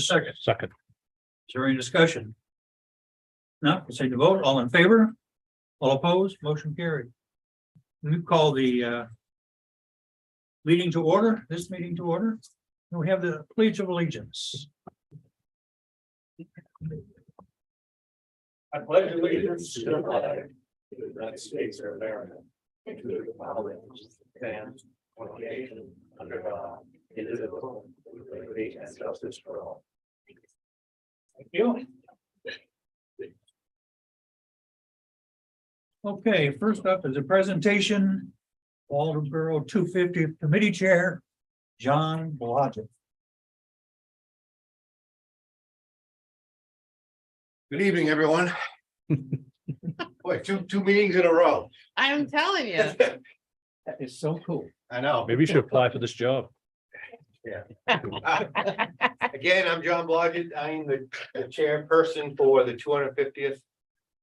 Second. Second. Is there any discussion? No, proceed to vote. All in favor? All opposed? Motion carried. We call the meeting to order, this meeting to order. And we have the Pledge of Allegiance. I pledge allegiance to the flag of the United States of America, and to the republic which stands one nation under God, indivisible, with liberty and justice for all. Thank you. Okay, first up is a presentation. Waldeboro 250th Committee Chair, John Blodgett. Good evening, everyone. Boy, two meetings in a row. I'm telling you. That is so cool. I know. Maybe you should apply for this job. Again, I'm John Blodgett. I'm the chairperson for the 250th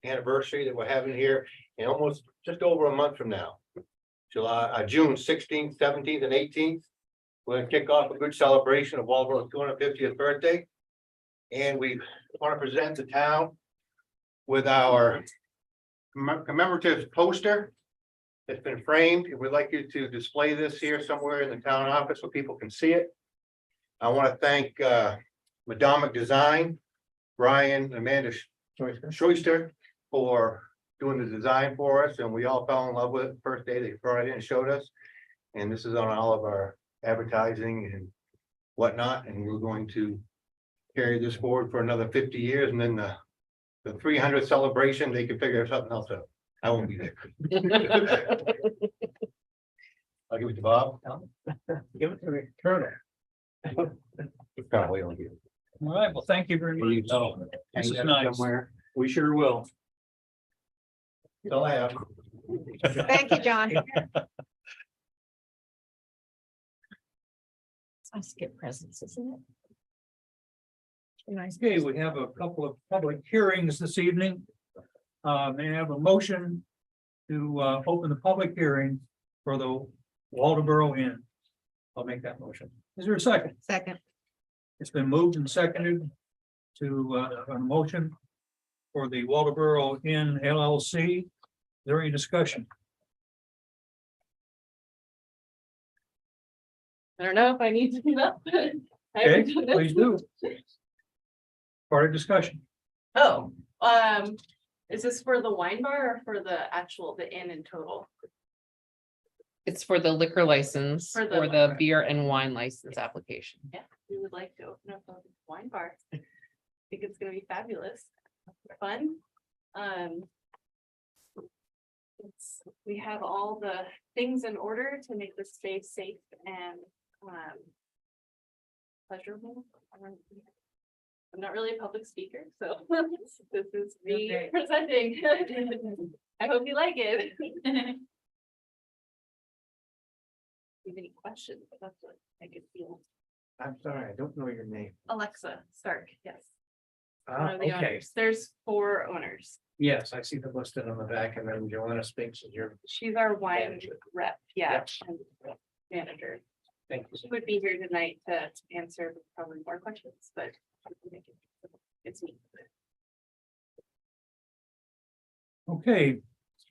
anniversary that we're having here in almost just over a month from now. June 16th, 17th, and 18th. We're gonna kick off a good celebration of Waldeboro's 250th birthday. And we want to present the town with our commemorative poster that's been framed. We'd like you to display this here somewhere in the town office so people can see it. I want to thank Madomic Design, Brian and Amanda Schuster for doing the design for us, and we all fell in love with it the first day they brought it in and showed us. And this is on all of our advertising and whatnot, and we're going to carry this forward for another 50 years, and then the 300th celebration, they can figure something else out. I won't be there. I'll give it to Bob. Give it to me, Colonel. Can't wait on you. All right, well, thank you very much. This is nice. We sure will. That's all I have. Thank you, John. I skip presents, isn't it? Nice. Okay, we have a couple of public hearings this evening. May I have a motion to open the public hearing for the Waldeboro Inn? I'll make that motion. Is there a second? Second. It's been moved and seconded to a motion for the Waldeboro Inn LLC. Is there any discussion? I don't know if I need to do that. I Okay, haven't done this. please do. Part of discussion. Oh, is this for the wine bar or for the inn in total? It's for the liquor license For the for the liquor. beer and wine license application. Yeah, we would like to open up a wine bar. I think it's gonna be fabulous, fun. We have all the things in order to make the space safe and pleasurable. I'm not really a public speaker, so this is me Okay. presenting. I hope you like it. Have any questions? That's what I could feel. I'm sorry, I don't know your name. Alexa Stark, yes. One Ah, of the okay, owners. There's 4 owners. yes, I see the listed on the back, and then Joanna Spinks is your, She's our wine Manager. rep, yeah, Yep. and manager. thank you. She would be here tonight to answer probably more questions, but it's me. Okay,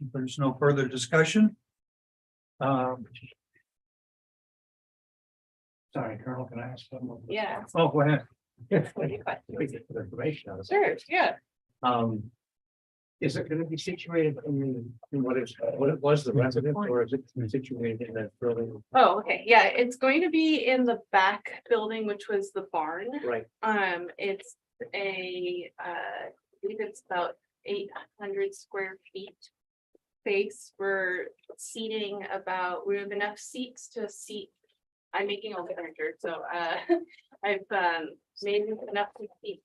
if there's no further discussion. Sorry, Colonel, can I ask one? Yeah. Oh, go ahead. What do you question? We get the information on it. Sure, yeah. Is it gonna be situated in what it was the residence, or is it situated in that building? Oh, okay, yeah, it's going to be in the back building, which was the barn. Right, It's I believe it's about 800 square feet. Space, we're seating we have enough seats to seat. I'm making all the furniture, so I've made enough to seat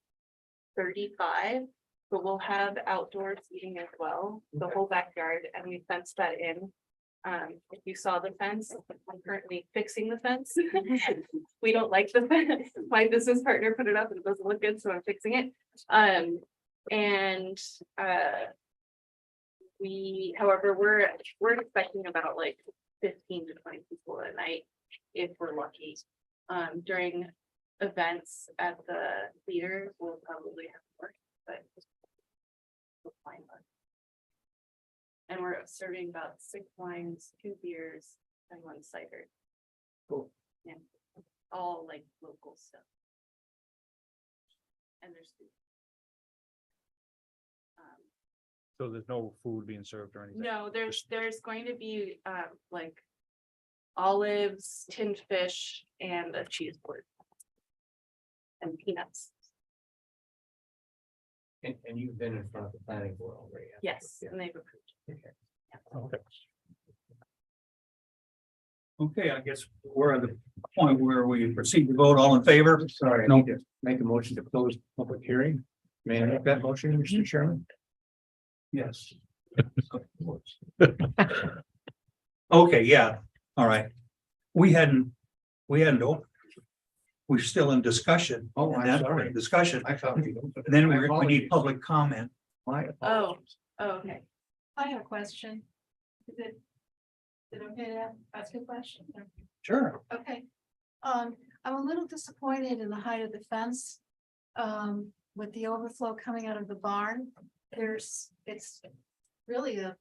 35. But we'll have outdoor seating as well, the whole backyard, and we fenced that in. If you saw the fence, I'm currently fixing the fence. We don't like the fence. My business partner put it up and it doesn't look good, so I'm fixing it. However, we're expecting about like 15 to 20 people a night if we're lucky. During events at the theater, we'll probably have more, but. We'll find one. And we're serving about 6 wines, 2 beers, and 1 cider. Cool. Yeah, all like local stuff. And there's food. So there's no food being served or anything? No, there's going to be like olives, tinned fish, and a cheese board. And peanuts. And you've been in front of the planning board already. Yes, and they've approved. Okay. Okay, I guess we're at the point where we proceed to vote. All in favor? Sorry, I No. need to make a motion to close the public hearing. May I make that motion, Mr. Chairman? Yes. Okay, yeah, all right. We hadn't opened. We're still in discussion. Oh, and I'm that's sorry. Discussion, I thought. then we need public comment. My Oh, okay. I have a question. Is it okay to ask a question? Sure. Okay. I'm a little disappointed in the height of the fence. With the overflow coming out of the barn, it's really a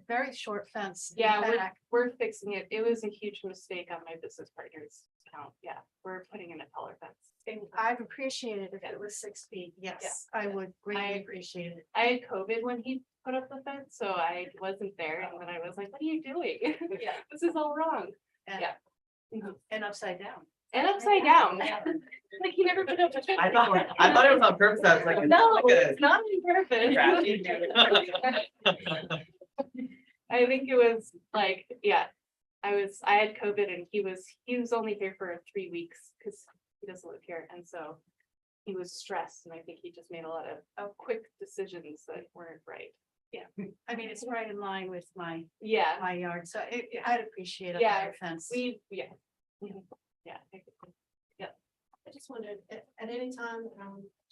very short fence. in Yeah, back. we're fixing it. It was a huge mistake on my business partner's account. Yeah, we're putting in a taller fence. And I'd appreciate it if it was 6 feet. Yes, I would I greatly agree. appreciate it. I had COVID when he put up the fence, so I wasn't there, and then I was like, what are you doing? Yeah. This is all wrong. And- Yeah. Mhm. And upside down. And upside down. Yeah. Like he never put up a fence. I thought it was on purpose. I was like. No, look at it's not on purpose. I think it was like, yeah, I had COVID and he was only here for 3 weeks because he doesn't live here. And so he was stressed and I think he just made a lot of quick decisions that weren't right. I mean, it's right in line with my Yeah, yard, so I'd appreciate a Yeah, higher fence. yeah. Mhm. Yeah. I just wondered, at any time,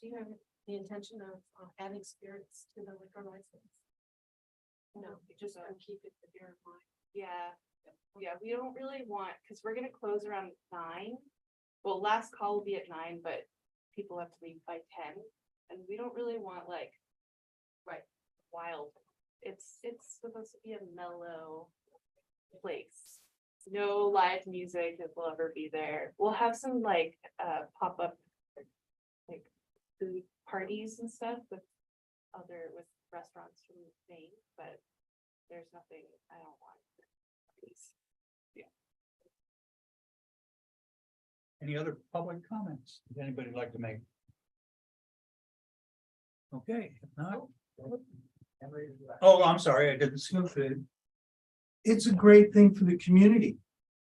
do you have the intention of adding spirits to the liquor license? No, you just want to keep it the beer and wine. Yeah, yeah, we don't really want, because we're gonna close around 9. Well, last call will be at 9, but people have to leave by 10, and we don't really want like. Right. Wild. It's supposed to be a mellow place. No live music that will ever be there. We'll have some like pop-up like food parties and stuff with restaurants from Maine, but there's nothing I don't want. Please. Any other public comments? Does anybody like to make? Okay, if not. Oh, I'm sorry, I didn't see it. It's a great thing for the community.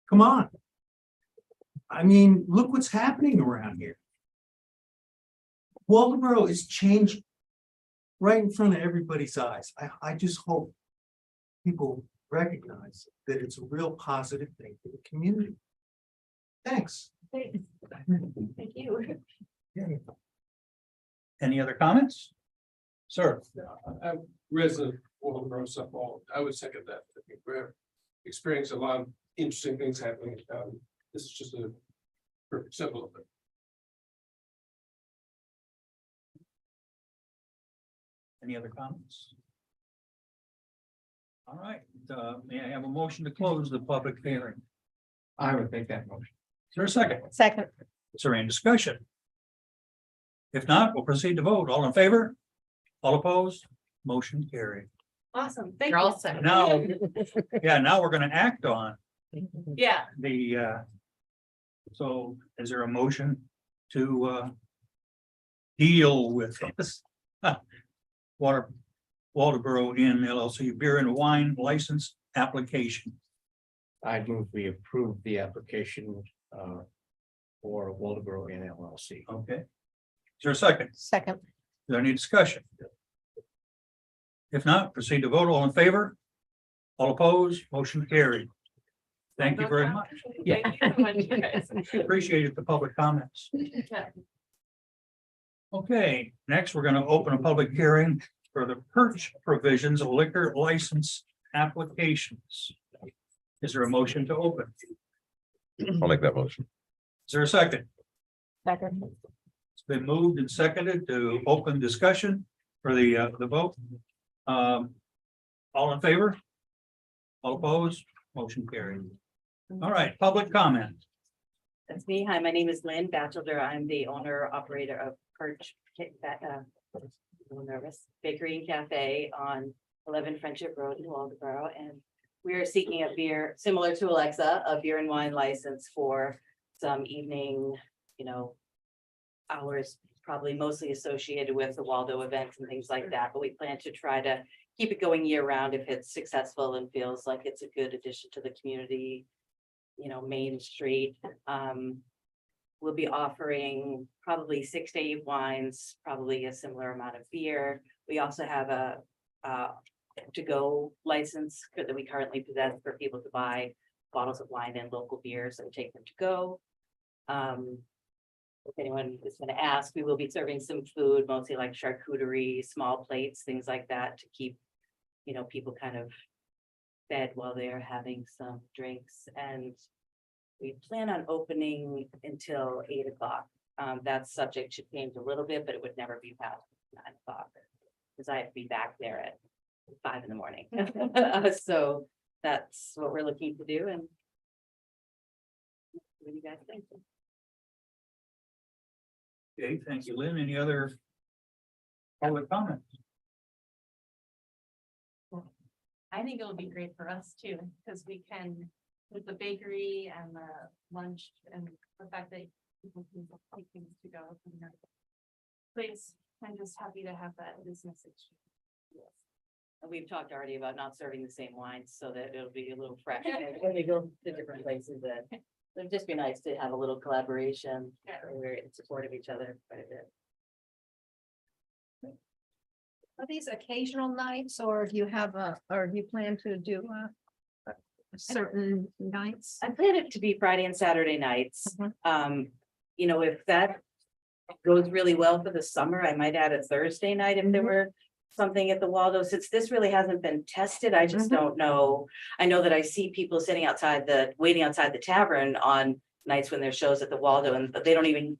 Come on. I mean, look what's happening around here. Waldeboro is changing right in front of everybody's eyes. I just hope people recognize that it's a real positive thing for the community. Thanks. Thanks. Thank you. Any other comments? Sir, I'm resident of Waldeboro, Suffolk. I would second that. I think we're experiencing a lot of interesting things happening. This is just a perfect symbol of it. any other comments? All right, may I have a motion to close the public hearing? I would make that motion. Is there a second? Second. Is there any discussion? If not, we'll proceed to vote. All in favor? All opposed? Motion carried. Awesome. Thank You're you. all set. Now, yeah, now we're gonna act on Yeah, the, so is there a motion to, deal with this? Waldeboro Inn LLC beer and wine license application? I move we approve the application for Waldeboro Inn LLC. Okay. Is there a second? Is Second. there any discussion? If not, proceed to vote. All in favor? All opposed? Motion carried. Thank you very much. Thank you so much, you guys. Appreciated the public comments. Okay, next, we're gonna open a public hearing for the purchase provisions of liquor license applications. Is there a motion to open? I'll make that motion. Is there a second? Second. It's been moved and seconded to open discussion for the vote. All in favor? All opposed? Motion carried. All right, public comment. That's me. Hi, my name is Lynn Batchelder. I'm the owner operator of Perch Bakery and Cafe on 11 Friendship Road in Waldeboro. And we are seeking a beer similar to Alexa, a beer and wine license for some evening, hours, probably mostly associated with the Waldo events and things like that. But we plan to try to keep it going year round if it's successful and feels like it's a good addition to the community. Main Street. We'll be offering probably 6 to 8 wines, probably a similar amount of beer. We also have a to-go license that we currently possess for people to buy bottles of wine and local beers and take them to go. If anyone is going to ask, we will be serving some food, mostly like charcuterie, small plates, things like that, to keep, people kind of fed while they're having some drinks. And we plan on opening until 8 o'clock. That's subject to change a little bit, but it would never be past 9 o'clock. Because I have to be back there at 5 in the morning. So that's what we're looking to do. And what do you guys think? Okay, thank you, Lynn. Any other public comments? I think it'll be great for us too, because we can, with the bakery and the lunch and the fact that people can take things to go from their place, I'm just happy to have that business. And we've talked already about not serving the same wines so that it'll be a little fresh when we go to different places. That it'd just be nice to have a little collaboration. Yeah. We're in support of each other quite a bit. Are these occasional nights or do you have or do you plan to do certain nights? I plan it to be Friday and Saturday nights. Mhm. If that goes really well for the summer, I might add a Thursday night if there were something at the Waldo. Since this really hasn't been tested, I just don't know. I know that I see people sitting waiting outside the tavern on nights when there's shows at the Waldo, and they're not even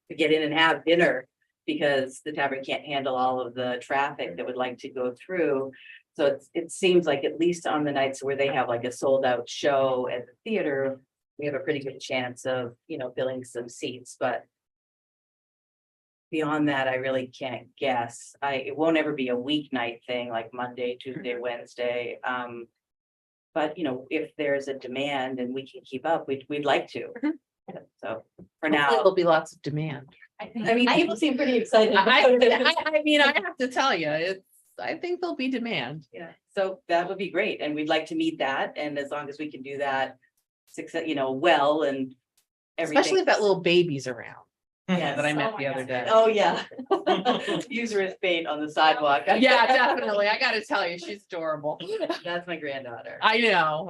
to get in and have dinner because the tavern can't handle all of the traffic that would like to go through. So it seems like at least on the nights where they have like a sold out show at the theater, we have a pretty good chance of, filling some seats, but beyond that, I really can't guess. It won't ever be a weeknight thing like Monday, Tuesday, Wednesday. But if there's a demand and we can keep up, we'd like to. So for now, There'll be lots of demand. I mean, people seem pretty excited. I mean, I have to tell you, I think there'll be demand. Yeah, so that would be great, and we'd like to meet that, and as long as we can do that, well, and everything. Especially if that little baby's around. Yeah, That I Oh met my the other God. day. Oh, yeah. User as bait on the sidewalk. Yeah, definitely. I gotta tell you, she's adorable. That's my granddaughter. I know.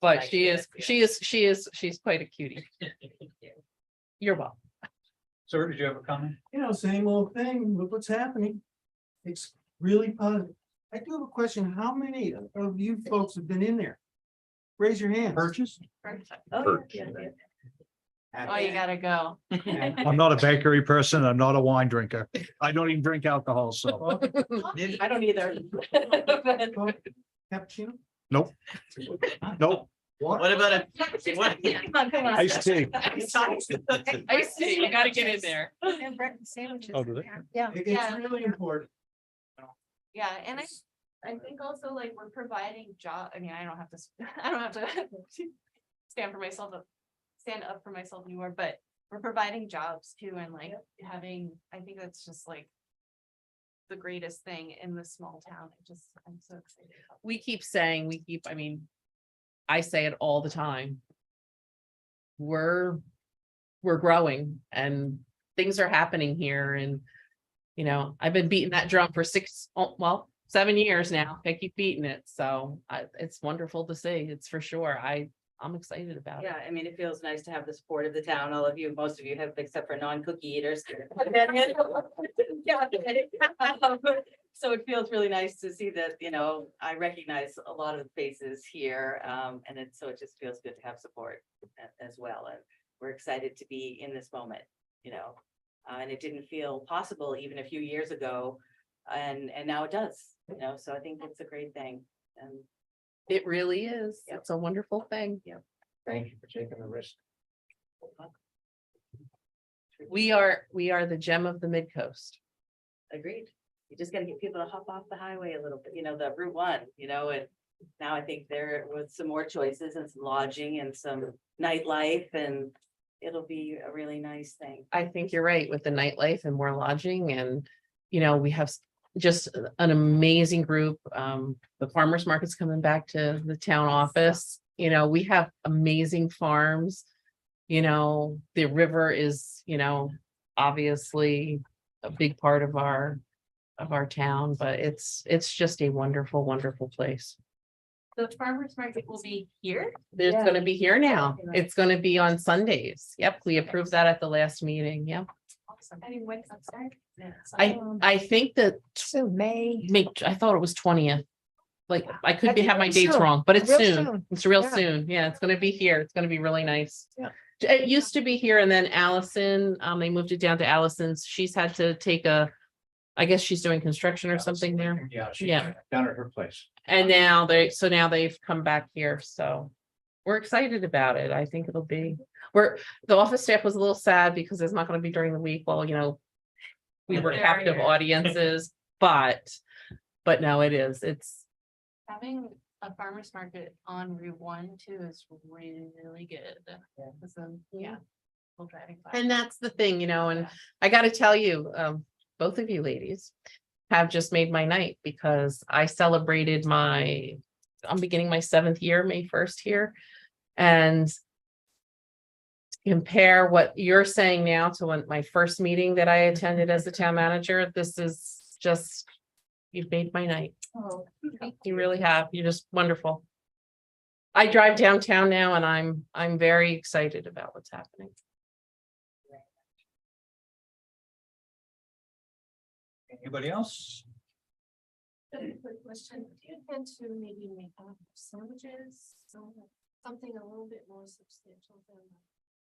But Like, she's quite a cutie. You're welcome. Sir, did you have a comment? Same old thing. Look what's happening. It's really positive. I do have a question. How many of you folks have been in there? Raise your hand. Purchase? Oh, yeah, yeah. Oh, you gotta go. I'm not a bakery person. I'm not a wine drinker. I don't even drink alcohol, so. I don't either. Cappuccino? Nope. What? about it? Come on. Iced tea. I see, you gotta get in there. And breakfast sandwiches. Oh, do they? Yeah. It's Yeah. really important. Yeah, and I think also like we're providing job, I mean, I don't have to stand up for myself anymore, but we're providing jobs too, and like having, I think that's just like the greatest thing in this small town. I'm so excited. We keep saying, I say it all the time. We're growing and things are happening here, and I've been beating that drum for 7 years now. I keep beating it, so it's wonderful to see. It's for sure. I'm excited about it. Yeah, I mean, it feels nice to have the support of the town. Most of you have, except for non-cookie eaters. So it feels really nice to see that, I recognize a lot of the faces here. And it just feels good to have support as well. And we're excited to be in this moment, you know. And it didn't feel possible even a few years ago, and now it does, you know, so I think it's a great thing. And It really is. Yep. It's a wonderful thing. Thank you for taking the risk. We are the gem of the mid-coast. agreed. You just gotta get people to hop off the highway a little bit, you know, the Route 1, you know, and now I think there with some more choices and some lodging and some nightlife, and it'll be a really nice thing. I think you're right with the nightlife and more lodging and, you know, we have just an amazing group. The farmers market's coming back to the town office. You know, we have amazing farms. You know, the river is, you know, obviously a big part of our town, but it's just a wonderful, wonderful place. The farmer's market will be here. There's Yeah. gonna be here now. It's gonna be on Sundays. Yep, we approved that at the last meeting. Yep. Awesome. I mean, when's that start? I think that So May. I thought it was 20th. Like, I could I be think have my it's dates soon. wrong, but it's Real soon. soon. It's real Yeah. soon. Yeah, it's gonna be here. It's gonna be really nice. Yeah. It used to be here and then Allison, they moved it down to Allison's. She's had to take I guess she's doing construction or something there. Yeah. she's Yeah. Down at her place. And now now they've come back here, so we're excited about it. I think it'll be, the office staff was a little sad because it's not gonna be during the week, well, you know. We were They're captive here. audiences, but no, it's, Having a farmer's market on Route 1 too is really good. Yeah. People driving by. and that's the thing, you know, and I gotta tell you, both of you ladies. Have just made my night because I celebrated I'm beginning my 7th year, May 1st here. And compare what you're saying now to my first meeting that I attended as the town manager, this is just, you've made my night. Oh, You really have. You're just wonderful. I drive downtown now and I'm very excited about what's happening. Anybody else? A quick question, do you intend to maybe make sandwiches, something a little bit more substantial than?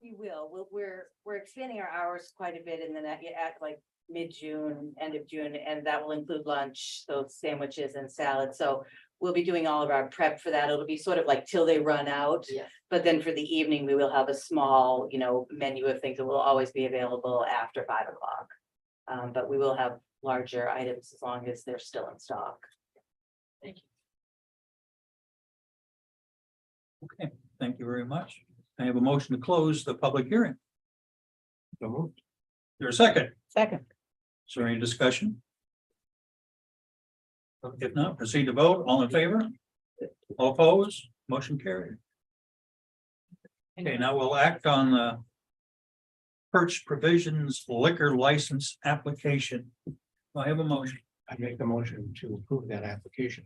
We will, we're expanding our hours quite a bit in the at like mid-June, end of June, and that will include lunch, so sandwiches and salads, so. We'll be doing all of our prep for that. It'll be sort of like till they run out. Yeah. But then for the evening, we will have a small, you know, menu of things that will always be available after 5 o'clock. But we will have larger items as long as they're still in stock. Okay, thank you very much. I have a motion to close the public hearing. So moved. Is there a second? Second. Is there any discussion? If not, proceed to vote. All in favor? All opposed? Motion carried. Okay, now we'll act on the Perch Provisions liquor license application. I have a motion. I make the motion to approve that application.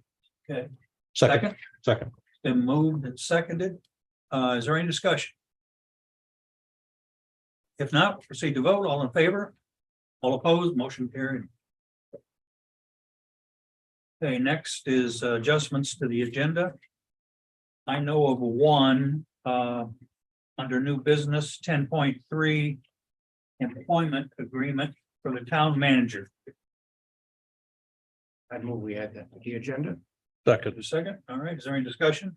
Okay, Second. second. Been moved and seconded. Is there any discussion? If not, proceed to vote. All in favor? All opposed? Motion carried. Okay, next is adjustments to the agenda. I know of one, under new business 10.3. Employment agreement for the town manager. I move we add that to the agenda. Second. A second, all right, is there any discussion?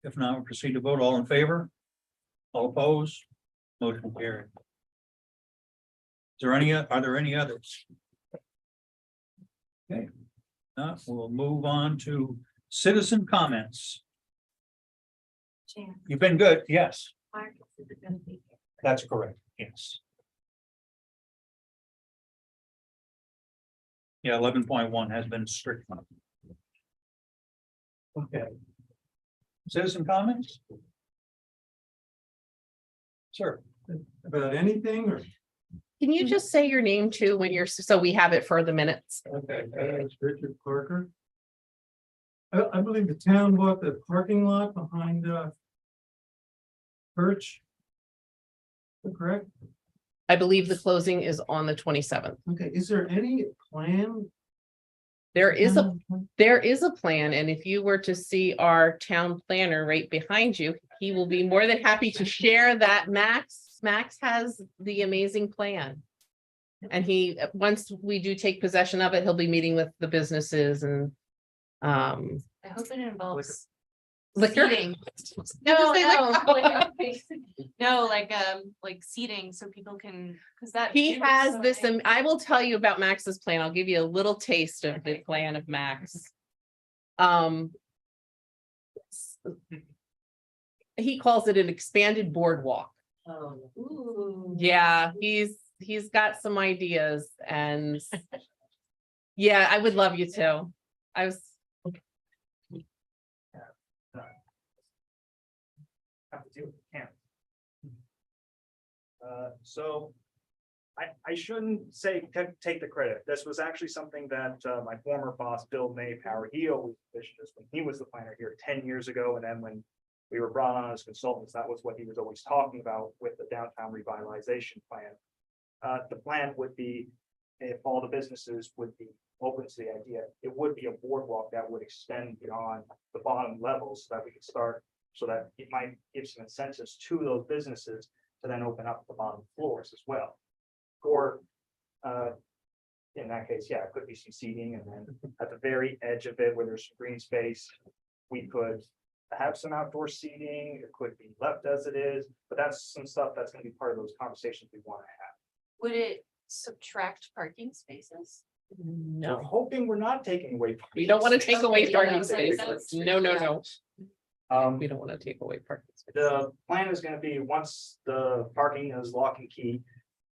If not, we'll proceed to vote. All in favor? All opposed? Motion carried. Are there any others? Okay. We'll move on to citizen comments. Jan, You've been good, yes, Mark, is it gonna be? that's correct, yes. Yeah, 11.1 has been strict. Okay. Citizen comments? Sir. About anything or? Can you just say your name too when so we have it for the minutes? Okay. It's Richard Parker. I believe the town bought the parking lot behind Perch. Correct? I believe the closing is on the 27th. Okay, is there any plan? There is a plan, and if you were to see our town planner right behind you, he will be more than happy to share that. Max has the amazing plan. And he, once we do take possession of it, he'll be meeting with the businesses and I hope it involves. liquor. Seating. No, No, like seating so people can, because that. He view is has so this, nice. and I will tell you about Max's plan. I'll give you a little taste of the plan of Max. He calls it an expanded boardwalk. Oh. Ooh. Yeah, he's got some ideas and yeah, I would love you to. I was, Have to deal with the camera. So I shouldn't say, take the credit. This was actually something that my former boss, Bill Maypower, he always wished us when he was the planner here 10 years ago. And then when we were brought on as consultants, that was what he was always talking about with the downtown revitalization plan. The plan would be, if all the businesses would be open to the idea, it would be a boardwalk that would extend beyond the bottom levels so that we could start, so that it might give some incentives to those businesses to then open up the bottom floors as well. Or in that case, yeah, it could be some seating, and then at the very edge of it where there's some green space, we could have some outdoor seating. It could be left as it is, but that's some stuff that's going to be part of those conversations we want to have. Would it subtract parking spaces? We're no, hoping we're not taking away. we don't want to take away Okay, parking yeah, spaces. that's- No, no, no. We The don't want to take away parking spaces. plan is going to be, once the parking is lock and key,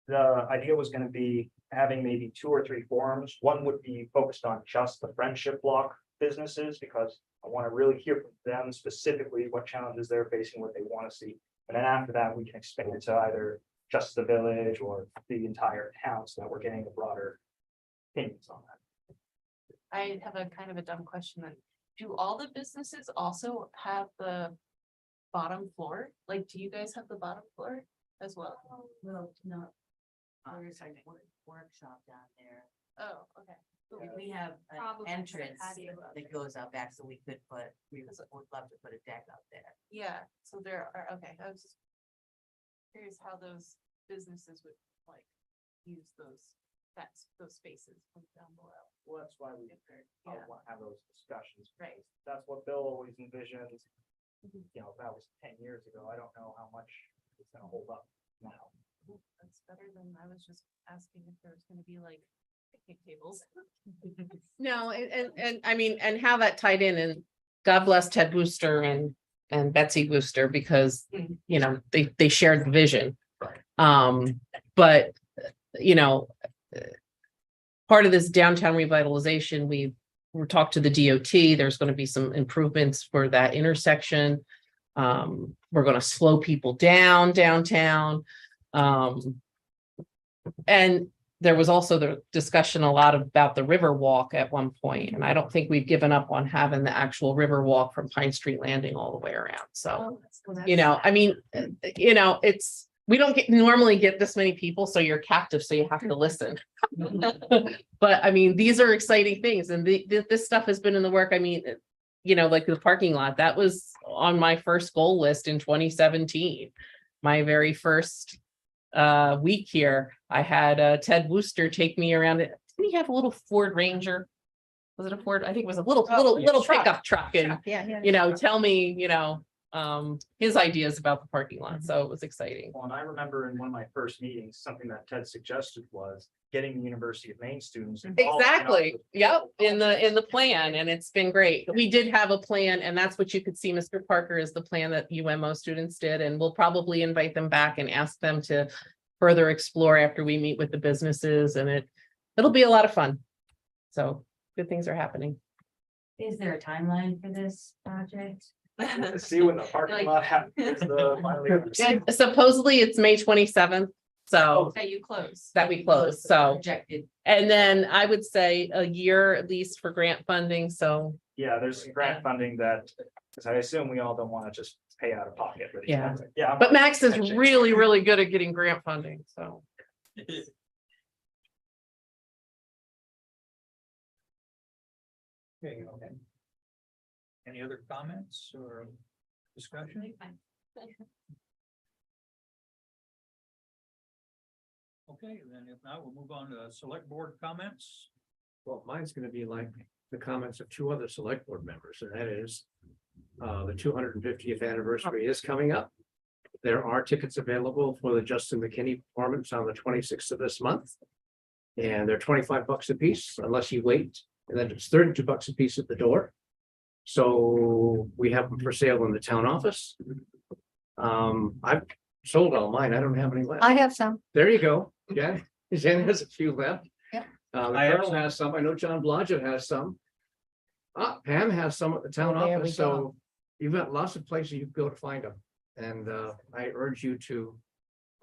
the idea was going to be having maybe 2 or 3 forums. One would be focused on just the friendship block businesses, because I want to really hear from them specifically what challenges they're facing, what they want to see. And then after that, we can expand it to either just the village or the entire town, so that we're getting a broader opinions on that. I have a kind of a dumb question then. Do all the businesses also have the bottom floor? Like, do you guys have the bottom floor as well? Well, no. There's a workshop down there. Oh, okay. We have an Probably entrance patio out that goes out back, so we would love to put a deck out there. Yeah, so there are, okay, I was just curious how those businesses would like use those spaces from down below. Well, that's why we Yeah. want to have those discussions. Right. That's what Bill always envisioned. You know, that was 10 years ago. I don't know how much it's gonna hold up now. That's better than, I was just asking if there was gonna be like picnic tables. No, and I mean, and how that tied in, and God bless Ted Booster and Betsy Booster, because, you know, they shared the vision. But, you know, part of this downtown revitalization, we're talked to the DOT, there's going to be some improvements for that intersection. We're going to slow people down downtown. And there was also the discussion a lot about the river walk at one point, and I don't think we've given up on having the actual river walk from Pine Street Landing all the way around. So, you know, I mean, you know, it's, we don't normally get this many people, so you're captive, so you have to listen. But I mean, these are exciting things, and this stuff has been in the work. I mean, you know, like the parking lot, that was on my first goal list in 2017. My very first week here, I had Ted Wooster take me around it. Didn't he have a little Ford Ranger? Was it a Ford? I think it was a little pickup truck, and you know, tell me, you know, his ideas about the parking lot. So it was exciting. Well, and I remember in one of my first meetings, something that Ted suggested was getting the University of Maine students. involved in Exactly. our- Yep. In the plan, and it's been great. We did have a plan, and that's what you could see, Mr. Parker, is the plan that UMO students did, and we'll probably invite them back and ask them to further explore after we meet with the businesses, and it'll be a lot of fun. So good things are happening. Is there a timeline for this project? See when the parking lot happens, finally. And supposedly it's May 27th, so That you close. that we close, so. Projected. And then I would say a year at least for grant funding, so. Yeah, there's some grant funding that, because I assume we all don't want to just pay out of pocket. for these Yeah. kinds of- Yeah. But Max is really, really good at getting grant funding, so. Okay. Any other comments or discussion? Okay, then if not, we'll move on to select board comments. Well, mine's gonna be like the comments of two other select board members, and that is. The 250th anniversary is coming up. There are tickets available for the Justin McKinney performance on the 26th of this month. And they're $25 a piece unless you wait, and then it's $32 a piece at the door. So we have them for sale in the town office. I've sold all mine. I don't have any left. I have some. There you go. Yeah, Jen has a few left. Yep. The I have Colonel has some. I know John Blodgett has some. Pam has some at the town Oh, there we office, so you've got lots of places you can go to find them. And I urge you to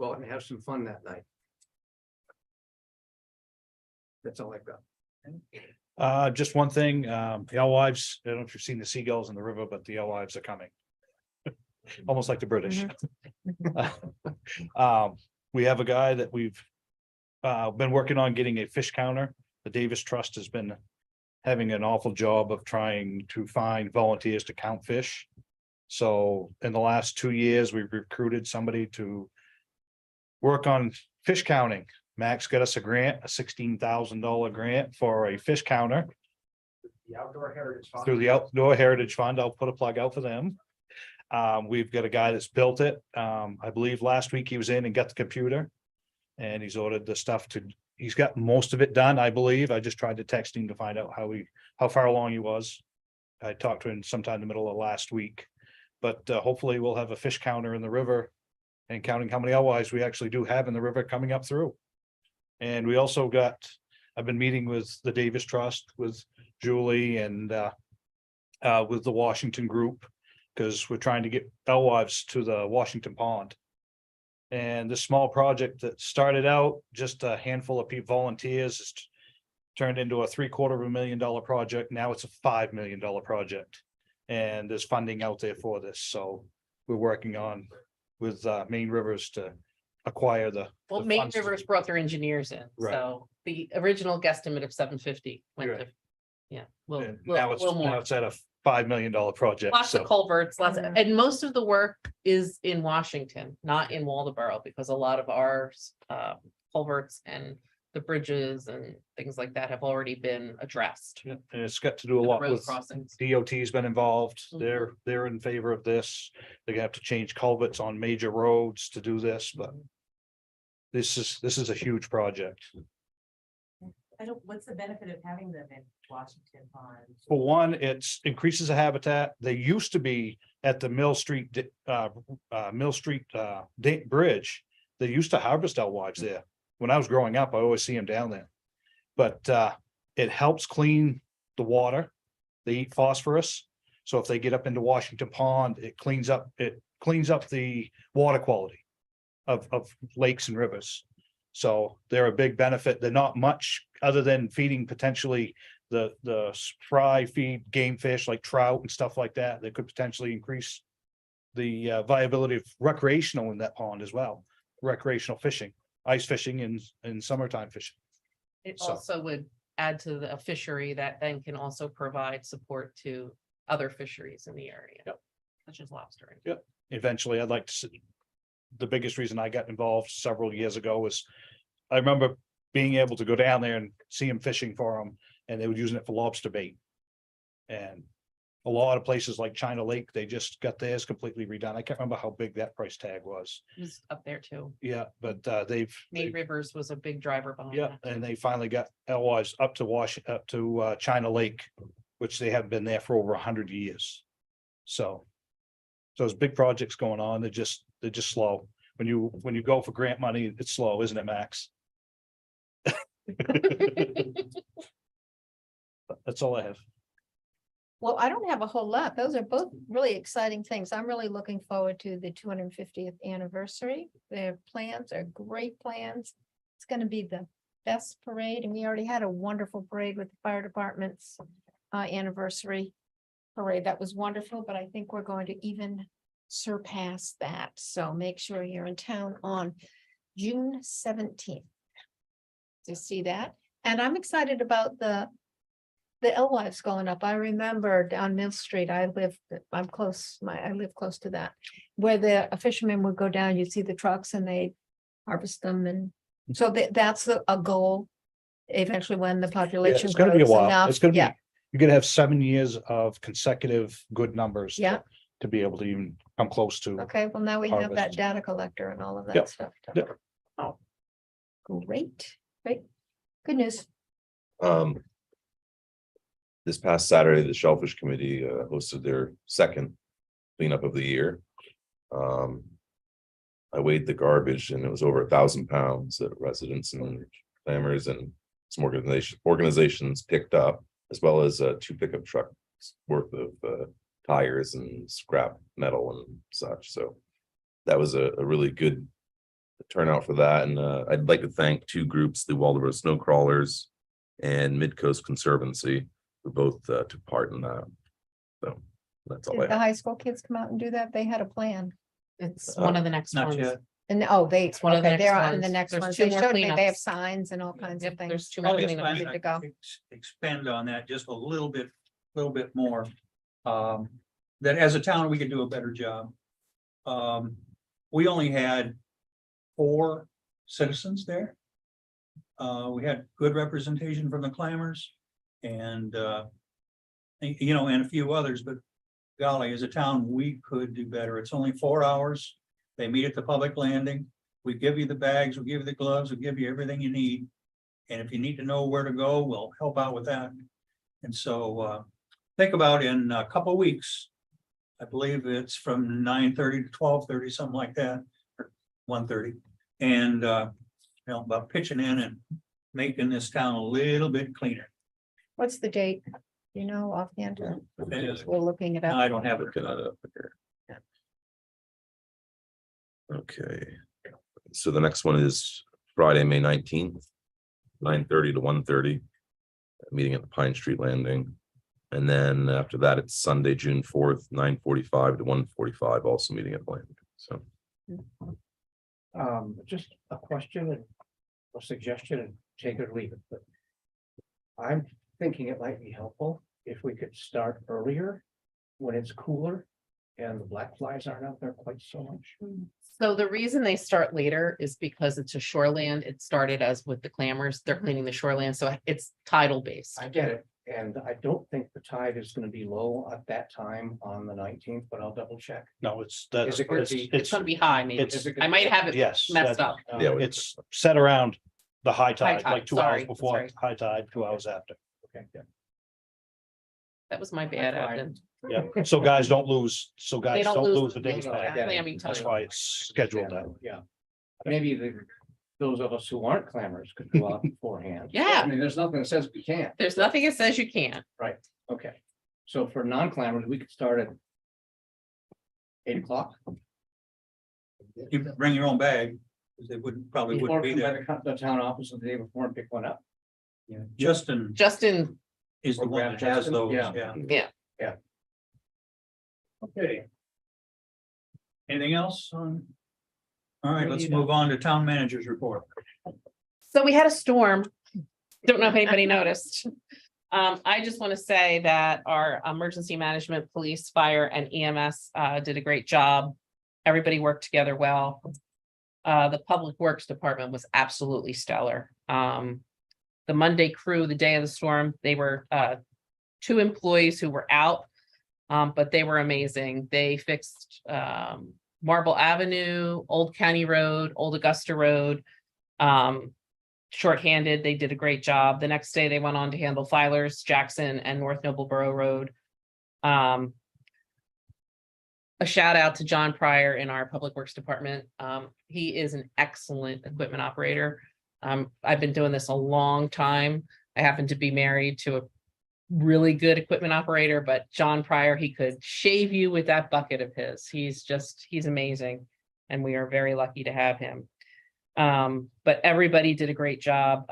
go out and have some fun that night. That's all I've got. Just one thing, the alewives, I don't know if you've seen the seagulls in the river, but the alewives are coming. Almost like the British. We have a guy that we've been working on getting a fish counter. The Davis Trust has been having an awful job of trying to find volunteers to count fish. So in the last 2 years, we've recruited somebody to work on fish counting. Max got us a grant, a $16,000 grant for a fish counter The Outdoor Heritage Fund. through the Outdoor Heritage Fund. I'll put a plug out for them. We've got a guy that's built it. I believe last week he was in and got the computer. And he's ordered the stuff he's got most of it done, I believe. I just tried to text him to find out how far along he was. I talked to him sometime in the middle of last week. But hopefully we'll have a fish counter in the river and counting how many alewives we actually do have in the river coming up through. And we also I've been meeting with the Davis Trust, with Julie and with the Washington group, because we're trying to get alewives to the Washington Pond. And this small project that started out just a handful of volunteers has turned into a $750,000 project. Now it's a $5 million project. And there's funding out there for this. So we're working on with Maine Rivers to acquire the. Well, the Maine funds to Rivers do- brought their engineers in, Right. so the original guesstimate of 750 went to. Right. Yeah, well, and Now it's, now more. it's at a $5 million project. Lots of So culverts, lots of, Mhm. and most of the work is in Washington, not in Waldeboro, because a lot of our culverts and the bridges and things like that have already been addressed. yeah, and it's got to do a And the lot road with crossings. DOT's been involved. Mhm. They're in favor of this. They're gonna have to change culverts on major roads to do this, but. This is a huge project. What's the benefit of having them in Washington Pond? For one, it's increases the habitat. They used to be at the Mill Street Bridge. They used to harvest alewives there. When I was growing up, I always see them down there. But it helps clean the water. They eat phosphorus. So if they get up into Washington Pond, it cleans up the water quality of lakes and rivers. So they're a big benefit. They're not much other than feeding potentially the fry feed game fish like trout and stuff like that. They could potentially increase the viability of recreational in that pond as well. Recreational fishing, ice fishing and summertime fishing. It So- also would add to a fishery that then can also provide support to other fisheries in the area. Yep. Such as lobstering. Yep. Eventually, I'd like to see. The biggest reason I got involved several years ago was I remember being able to go down there and see them fishing for them, and they were using it for lobster bait. And a lot of places like China Lake, they just got theirs completely redone. I can't remember how big that price tag was. It was up there too. Yeah, but they've. Maine Rivers was a big driver behind Yeah, that. and they finally got alewives up to China Lake, which they haven't been there for over 100 years. So there's big projects going on. They're just slow. When you go for grant money, it's slow, isn't it, Max? That's all I have. Well, I don't have a whole lot. Those are both really exciting things. I'm really looking forward to the 250th anniversary. Their plans are great plans. It's gonna be the best parade, and we already had a wonderful parade with the fire department's anniversary parade. That was wonderful, but I think we're going to even surpass that. So make sure you're in town on June 17th to see that. And I'm excited about the the Alewives going up. I remember down Mill Street, I live close to that. Where the fishermen would go down, you'd see the trucks and they harvest them and so that's a goal. Eventually, when the Yeah, population it's gonna be a grows while. enough, It's gonna be, yeah, you're gonna have 7 years of consecutive good numbers. Yeah. To be able to even come close to. okay, well, now we have that Harvest. data collector and all of Yep, that stuff. yep. Oh, great, great, good news. This past Saturday, the Shellfish Committee hosted their second cleanup of the year. I weighed the garbage and it was over 1,000 pounds that residents and clammers and some organizations picked up, as well as 2 pickup trucks worth of tires and scrap metal and such. So that was a really good turnout for that. And I'd like to thank 2 groups, the Waldeboro Snow Crawlers and Midcoast Conservancy, who both took part in that. So that's all I Did the have. high school kids come out and do that? They had a plan. It's one of the next Not ones. yet. And it's one of the okay, they're next on the ones. next There's ones. 2 They more showed me, they have cleanups. signs and all kinds of Yep, there's things. 2 more I'll cleanups. Good to go. expand on that just a little bit more. That as a town, we could do a better job. We only had 4 citizens there. We had good representation from the clammers and, and a few others, but golly, as a town, we could do better. It's only 4 hours. They meet at the public landing. We give you the bags, we give you the gloves, we give you everything you need. And if you need to know where to go, we'll help out with that. And so think about in a couple of weeks. I believe it's from 9:30 to 12:30, something like that, or 1:30. And about pitching in and making this town a little bit cleaner. What's the date? You know, offhand, or It is- we're looking it up. I don't have it. Looking at it up here. Okay, so the next one is Friday, May 19th, 9:30 to 1:30. Meeting at the Pine Street Landing. And then after that, it's Sunday, June 4th, 9:45 to 1:45, also meeting at the landing. So Just a question and a suggestion, and take it or leave it, but. I'm thinking it might be helpful if we could start earlier when it's cooler and the black flies aren't out there quite so much. So the reason they start later is because it's a shoreland. It started as with the clammers. They're cleaning the shoreland, so it's tidal based. I get it, and I don't think the tide is gonna be low at that time on the 19th, but I'll double check. No, that's, Is it gonna be- It's gonna be high, maybe. it's- I might have it yes. messed that- up. Yeah, It's set around the high tide, tide, like 2 hours sorry, before sorry. high tide, 2 hours after. Okay, yeah. That was my bad. fine. Evan. Yeah, so guys don't lose, They don't lose the days no, back. I get it. Clammy That's time. why it's scheduled that. Yeah. Maybe those of us who aren't clammers could go out beforehand. Yeah. I mean, there's nothing that says we can't. There's nothing that says you can't. Okay, so for non-clammers, we could start at 8 o'clock. You bring your own bag, because they probably Or wouldn't be come by there. the town office the day before and pick one up. Justin Justin, is the Or one grab that has Justin, those, yeah. yeah. Okay. Anything else on? All right, let's move on to town manager's report. so we had a storm. Don't know if anybody noticed. I just want to say that our emergency management, police, fire and EMS did a great job. Everybody worked together well. The public works department was absolutely stellar. The Monday crew, the day of the storm, they were 2 employees who were out. But they were amazing. They fixed Marble Avenue, Old County Road, Old Augusta Road. Shorthanded, they did a great job. The next day they went on to handle Filers, Jackson and North Nobleboro Road. A shout out to John Pryor in our Public Works Department. He is an excellent equipment operator. I've been doing this a long time. I happen to be married to a really good equipment operator, but John Pryor, he could shave you with that bucket of his. He's amazing. And we are very lucky to have him. But everybody did a great job.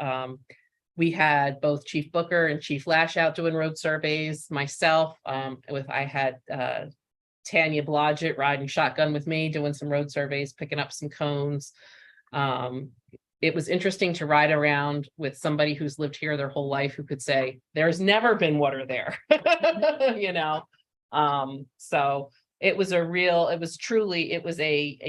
We had both Chief Booker and Chief Lash out doing road surveys, myself, I had Tanya Blodgett riding shotgun with me, doing some road surveys, picking up some cones. it was interesting to ride around with somebody who's lived here their whole life who could say, there's never been water there. You know, so it was a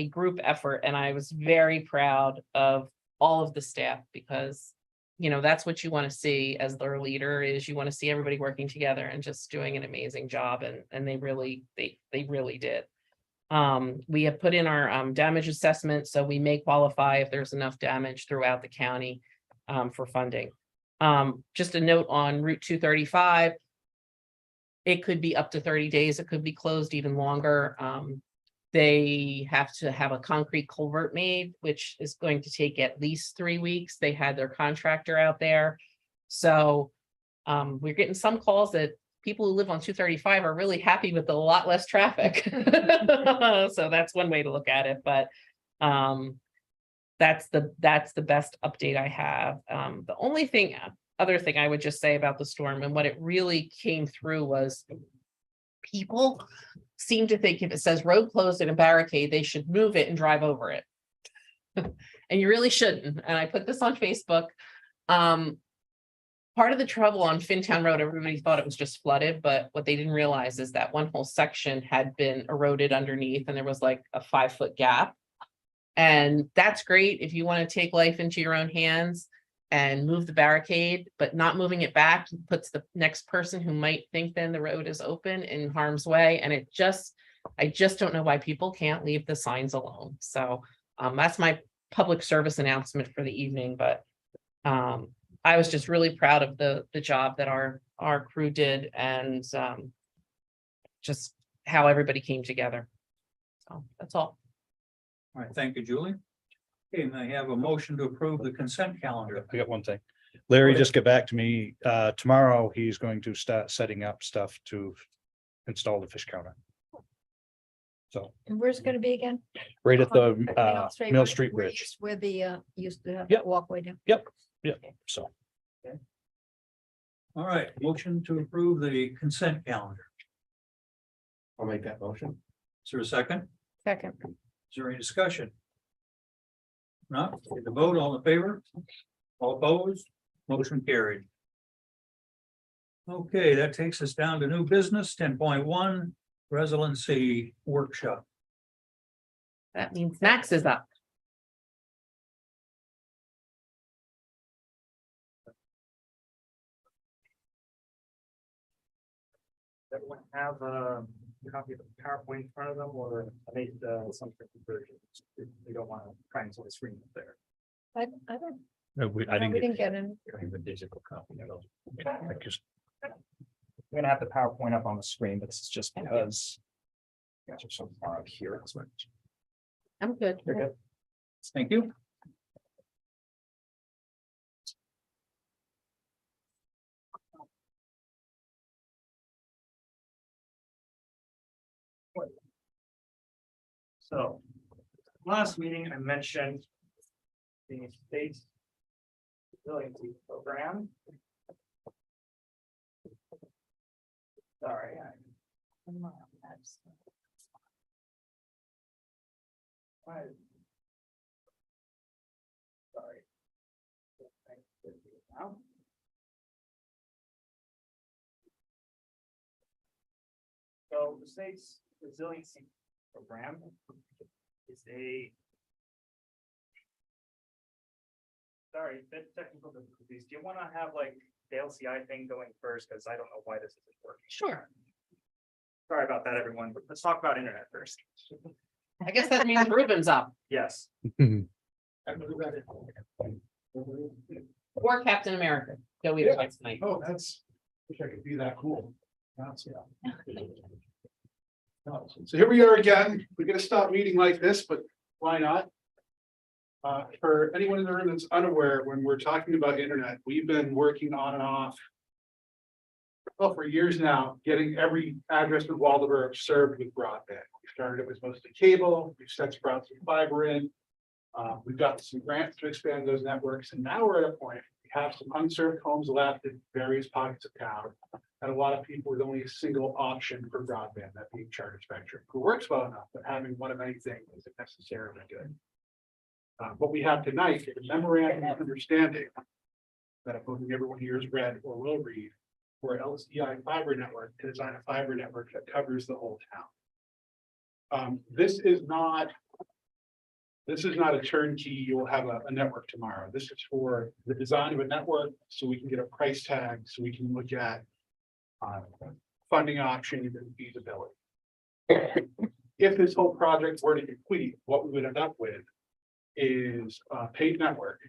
group effort, and I was very proud of all of the staff because, you know, that's what you want to see as their leader is you want to see everybody working together and just doing an amazing job. And they really did. We have put in our damage assessment, so we may qualify if there's enough damage throughout the county for funding. Just a note on Route 235. It could be up to 30 days. It could be closed even longer. They have to have a concrete culvert made, which is going to take at least 3 weeks. They had their contractor out there. So we're getting some calls that people who live on 235 are really happy with a lot less traffic. So that's one way to look at it, but that's the best update I have. The only other thing I would just say about the storm and what it really came through was people seem to think if it says road closed and a barricade, they should move it and drive over it. And you really shouldn't. And I put this on Facebook. Part of the trouble on Fintown Road, everybody thought it was just flooded, but what they didn't realize is that one whole section had been eroded underneath and there was like a 5-foot gap. And that's great if you want to take life into your own hands and move the barricade, but not moving it back puts the next person who might think then the road is open in harm's way. And I just don't know why people can't leave the signs alone. So that's my public service announcement for the evening, but I was just really proud of the job that our crew did and just how everybody came together. So that's all. All right, thank you, Julie. Okay, and I have a motion to approve the consent calendar. I got one thing. Larry just got back to me. Tomorrow, he's going to start setting up stuff to install the fish counter. So And where's it gonna be again? right at the Mill where- Street where Bridge. Where the used to have Yep. that walkway down. Yep. So All right, motion to approve the consent calendar. I'll make that motion. Is there a second? Second. Is there any discussion? Not, take the vote, all in favor? All opposed? Motion carried. Okay, that takes us down to new business, 10.1, residency workshop. That means Max is up. Everyone have a copy of the PowerPoint in front of them, or I made some versions. They don't want to try and sort of screen it there. I don't, I we didn't get didn't get in. The digital copy. I just I'm gonna have the PowerPoint up on the screen, but this is just because. You guys are so far up here. I'm good. You're good. Thank you. So, last meeting I mentioned the state resiliency program. Sorry. Sorry. Now. So the state's resiliency program is a. Sorry, bit technical difficulties. Do you want to have like the LCI thing going first? Because I don't know why this isn't working. Sure. Sorry about that, everyone. But let's talk about internet first. I guess that means Ruben's up Yes. or Captain America. Go either way tonight. Oh, that's, wish I could be that cool. So here we are again. We're gonna stop meeting like this, but why not? For anyone in the room that's unaware, when we're talking about internet, we've been working on and off. Well, for years now, getting every address in Waldorf served with broadband. We started it with mostly cable, we've since brought some fiber in. We've got some grants to expand those networks, and now we're at a point, we have some unserved homes left in various pockets of town. And a lot of people with only a single option for broadband, that being Charter Spectrum, who works well enough, but having one of many things isn't necessarily good. What we have tonight is a memorandum of understanding that I'm hoping everyone here has read or will read for LCI fiber network to design a fiber network that covers the whole town. This is not a turnkey, you'll have a network tomorrow. This is for the design of a network, so we can get a price tag, so we can look at funding options and feasibility. If this whole project were to complete, what we would end up with is a paid network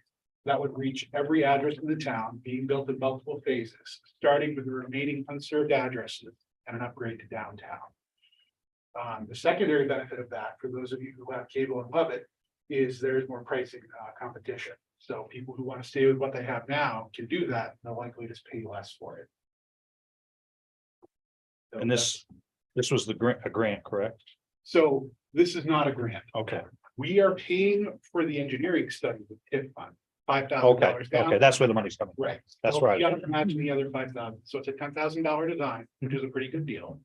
that would reach every address in the town, being built in multiple phases, starting with the remaining unserved addresses and an upgrade to downtown. The secondary benefit of that, for those of you who have cable and love it, is there's more pricing competition. So people who want to stay with what they have now can do that, and they'll likely just pay less for it. So And this was the grant, a grant, correct? So this is not a grant. Okay, We are paying for the engineering study with TIF fund, $5,000 okay, down. okay, that's where the money's coming from. Right. That's So right. You gotta imagine the other 5,000, so it's a $10,000 design, which is a pretty good deal.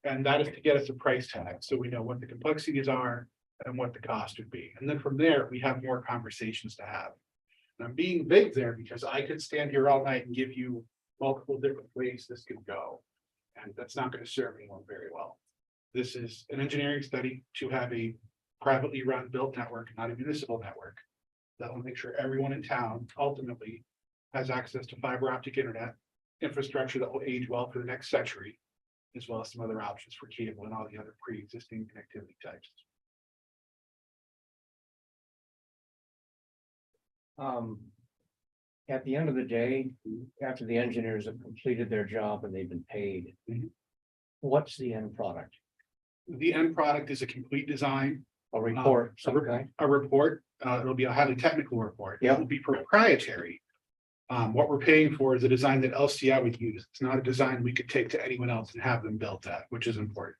And that is to get us a price tag, so we know what the complexities are and what the cost would be. And then from there, we have more conversations to have. And I'm being vague there because I could stand here all night and give you multiple different ways this could go. And that's not gonna serve anyone very well. This is an engineering study to have a privately run built network, not a municipal network. That will make sure everyone in town ultimately has access to fiber optic internet infrastructure that will age well for the next century, as well as some other options for cable and all the other pre-existing connectivity types. At the end of the day, after the engineers have completed their job and they've been paid. What's the end product? The end product is a complete design, A report, a some kind? report, it'll be a highly technical report. Yeah. It will be proprietary. What we're paying for is a design that LCI would use. It's not a design we could take to anyone else and have them built at, which is important.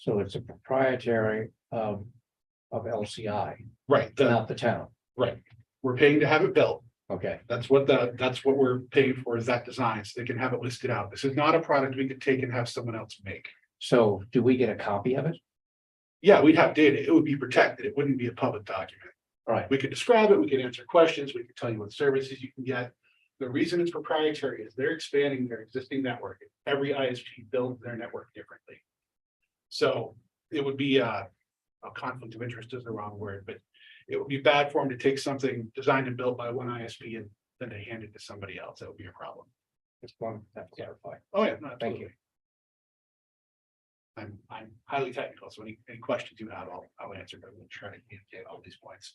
So it's a proprietary of LCI, Right, not the town. right. We're paying to have it built. Okay, That's what we're paying for, is that design, so they can have it listed out. This is not a product we could take and have someone else make. so do we get a copy of it? Yeah, we'd have data. It would be protected. It wouldn't be a public document. All right, We could describe it, we could answer questions, we could tell you what services you can get. The reason it's proprietary is they're expanding their existing network. Every ISP builds their network differently. So it would be a conflict of interest is the wrong word, but it would be bad for them to take something designed and built by one ISP and then to hand it to somebody else. That would be a problem. just want that clarified. Oh, yeah, no, Thank you. absolutely. I'm highly technical, so any questions you have, I'll answer, but we'll try to communicate all these points.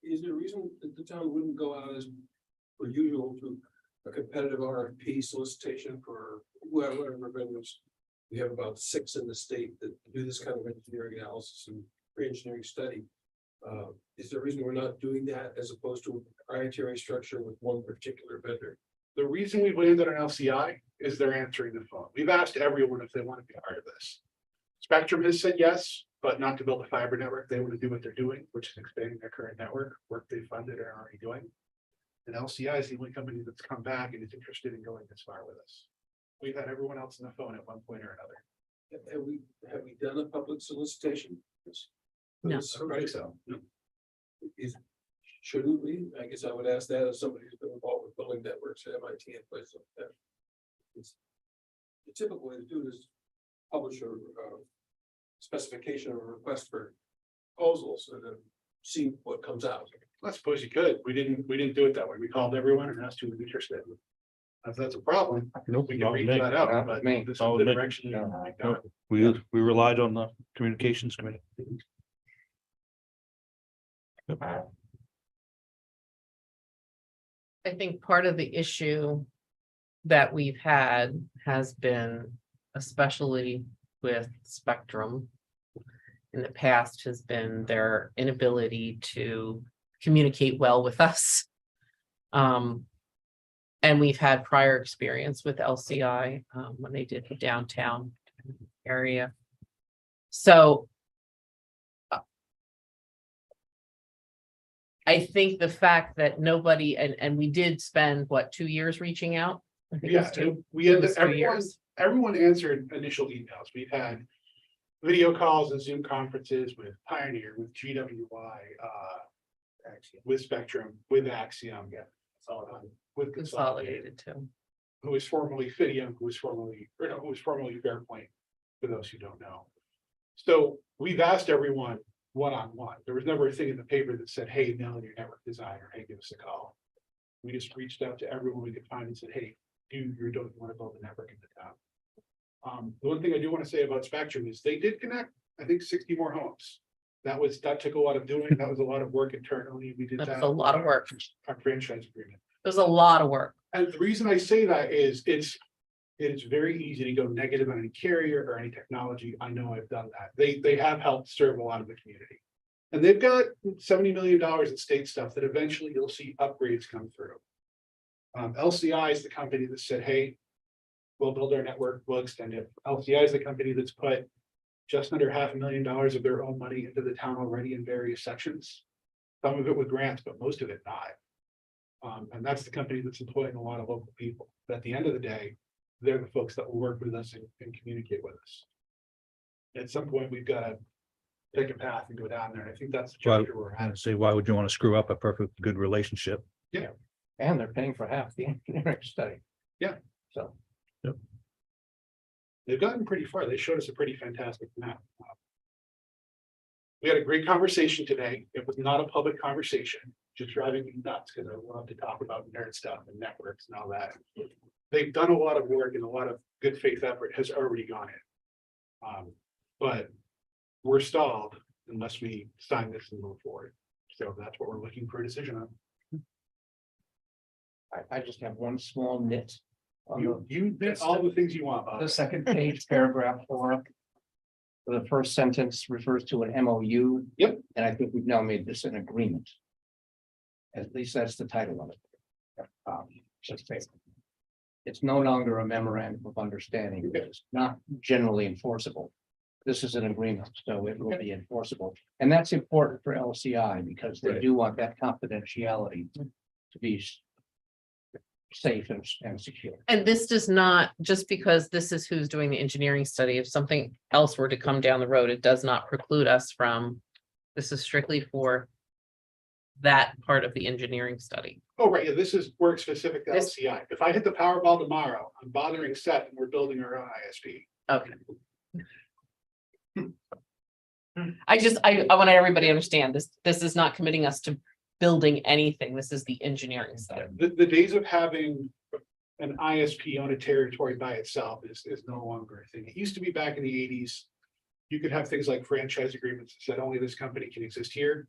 Is there a reason that the town wouldn't go out as per usual to a competitive RFP solicitation for whatever vendors? We have about 6 in the state that do this kind of engineering analysis and pre-engineering study. Is there a reason we're not doing that as opposed to a proprietary structure with one particular vendor? The reason we've landed on LCI is they're answering the phone. We've asked everyone if they want to be part of this. Spectrum has said yes, but not to build a fiber network. They want to do what they're doing, which is expanding their current network, work they funded and are already doing. And LCI is the only company that's come back and is interested in going this far with us. We've had everyone else on the phone at one point or another. Have we done a public solicitation? No. Right, so. Shouldn't we? I guess I would ask that as somebody who's been involved with building networks at MIT and places like that. It's the typical way to do it is publish a specification or a request for proposals and then see what comes out. I suppose you could. We didn't do it that way. We called everyone and asked who was interested. If that's a problem, Nope, we can not reach me. that out, Not but me. this is Not the me. direction. No. we go. We relied on the communications committee. I think part of the issue that we've had has been, especially with Spectrum in the past, has been their inability to communicate well with us. And we've had prior experience with LCI when they did the downtown area. So I think the fact that nobody, and we did spend, what, 2 years reaching out? I think it was Yeah, two. we had, It was 2 everyone, years. everyone answered initial emails. We've had video calls and Zoom conferences with Pioneer, with GWY, with Spectrum, with Axiom. Yeah. With Consolidated, Consolidated too. who was formerly Fidium, who was formerly Fairpoint, for those who don't know. So we've asked everyone one-on-one. There was never a thing in the paper that said, hey, nail your network design, or hey, give us a call. We just reached out to everyone we could find and said, hey, you don't want to build a network in the town. The one thing I do want to say about Spectrum is they did connect, I think, 60 more homes. That took a lot of doing. That was a lot of work internally. We did That that. was a lot of work. Our franchise agreement. It was a lot of work. And the reason I say that is it is very easy to go negative on any carrier or any technology. I know I've done that. They have helped serve a lot of the community. And they've got $70 million in state stuff that eventually you'll see upgrades come through. LCI is the company that said, hey, we'll build our network, we'll extend it. LCI is the company that's put just under $500,000 of their own money into the town already in various sections. Some of it with grants, but most of it not. And that's the company that's employing a lot of local people. But at the end of the day, they're the folks that will work with us and communicate with us. At some point, we've got to take a path and go down there. And I think that's the chapter we're at. And say, why would you want to screw up a perfect good relationship? And they're paying for half the engineering study. Yeah. So. They've gotten pretty far. They showed us a pretty fantastic map. We had a great conversation today. It was not a public conversation, just driving me nuts because I love to talk about nerd stuff and networks and all that. They've done a lot of work and a lot of good faith effort has already gone in. But we're stalled unless we sign this and move forward. So that's what we're looking for a decision on. I just have one small nit. On You did all the things you want, Bob. the second page, paragraph 4. The first sentence refers to an MOU. Yep. And I think we've now made this an agreement. At least that's the title of it. Just say. It's no longer a memorandum of understanding. It's not generally enforceable. This is an agreement, so it will be enforceable. And that's important for LCI because they do want that confidentiality to be safe and secure. And this does not, just because this is who's doing the engineering study, if something else were to come down the road, it does not preclude us from. This is strictly for that part of the engineering study. Oh, right, yeah, this is work specific to This- LCI. If I hit the Powerball tomorrow, I'm bothering Seth and we're building our own ISP. Okay. I want everybody to understand this is not committing us to building anything. This is the engineering study. The days of having an ISP on a territory by itself is no longer a thing. It used to be back in the 80s. You could have things like franchise agreements that said only this company can exist here.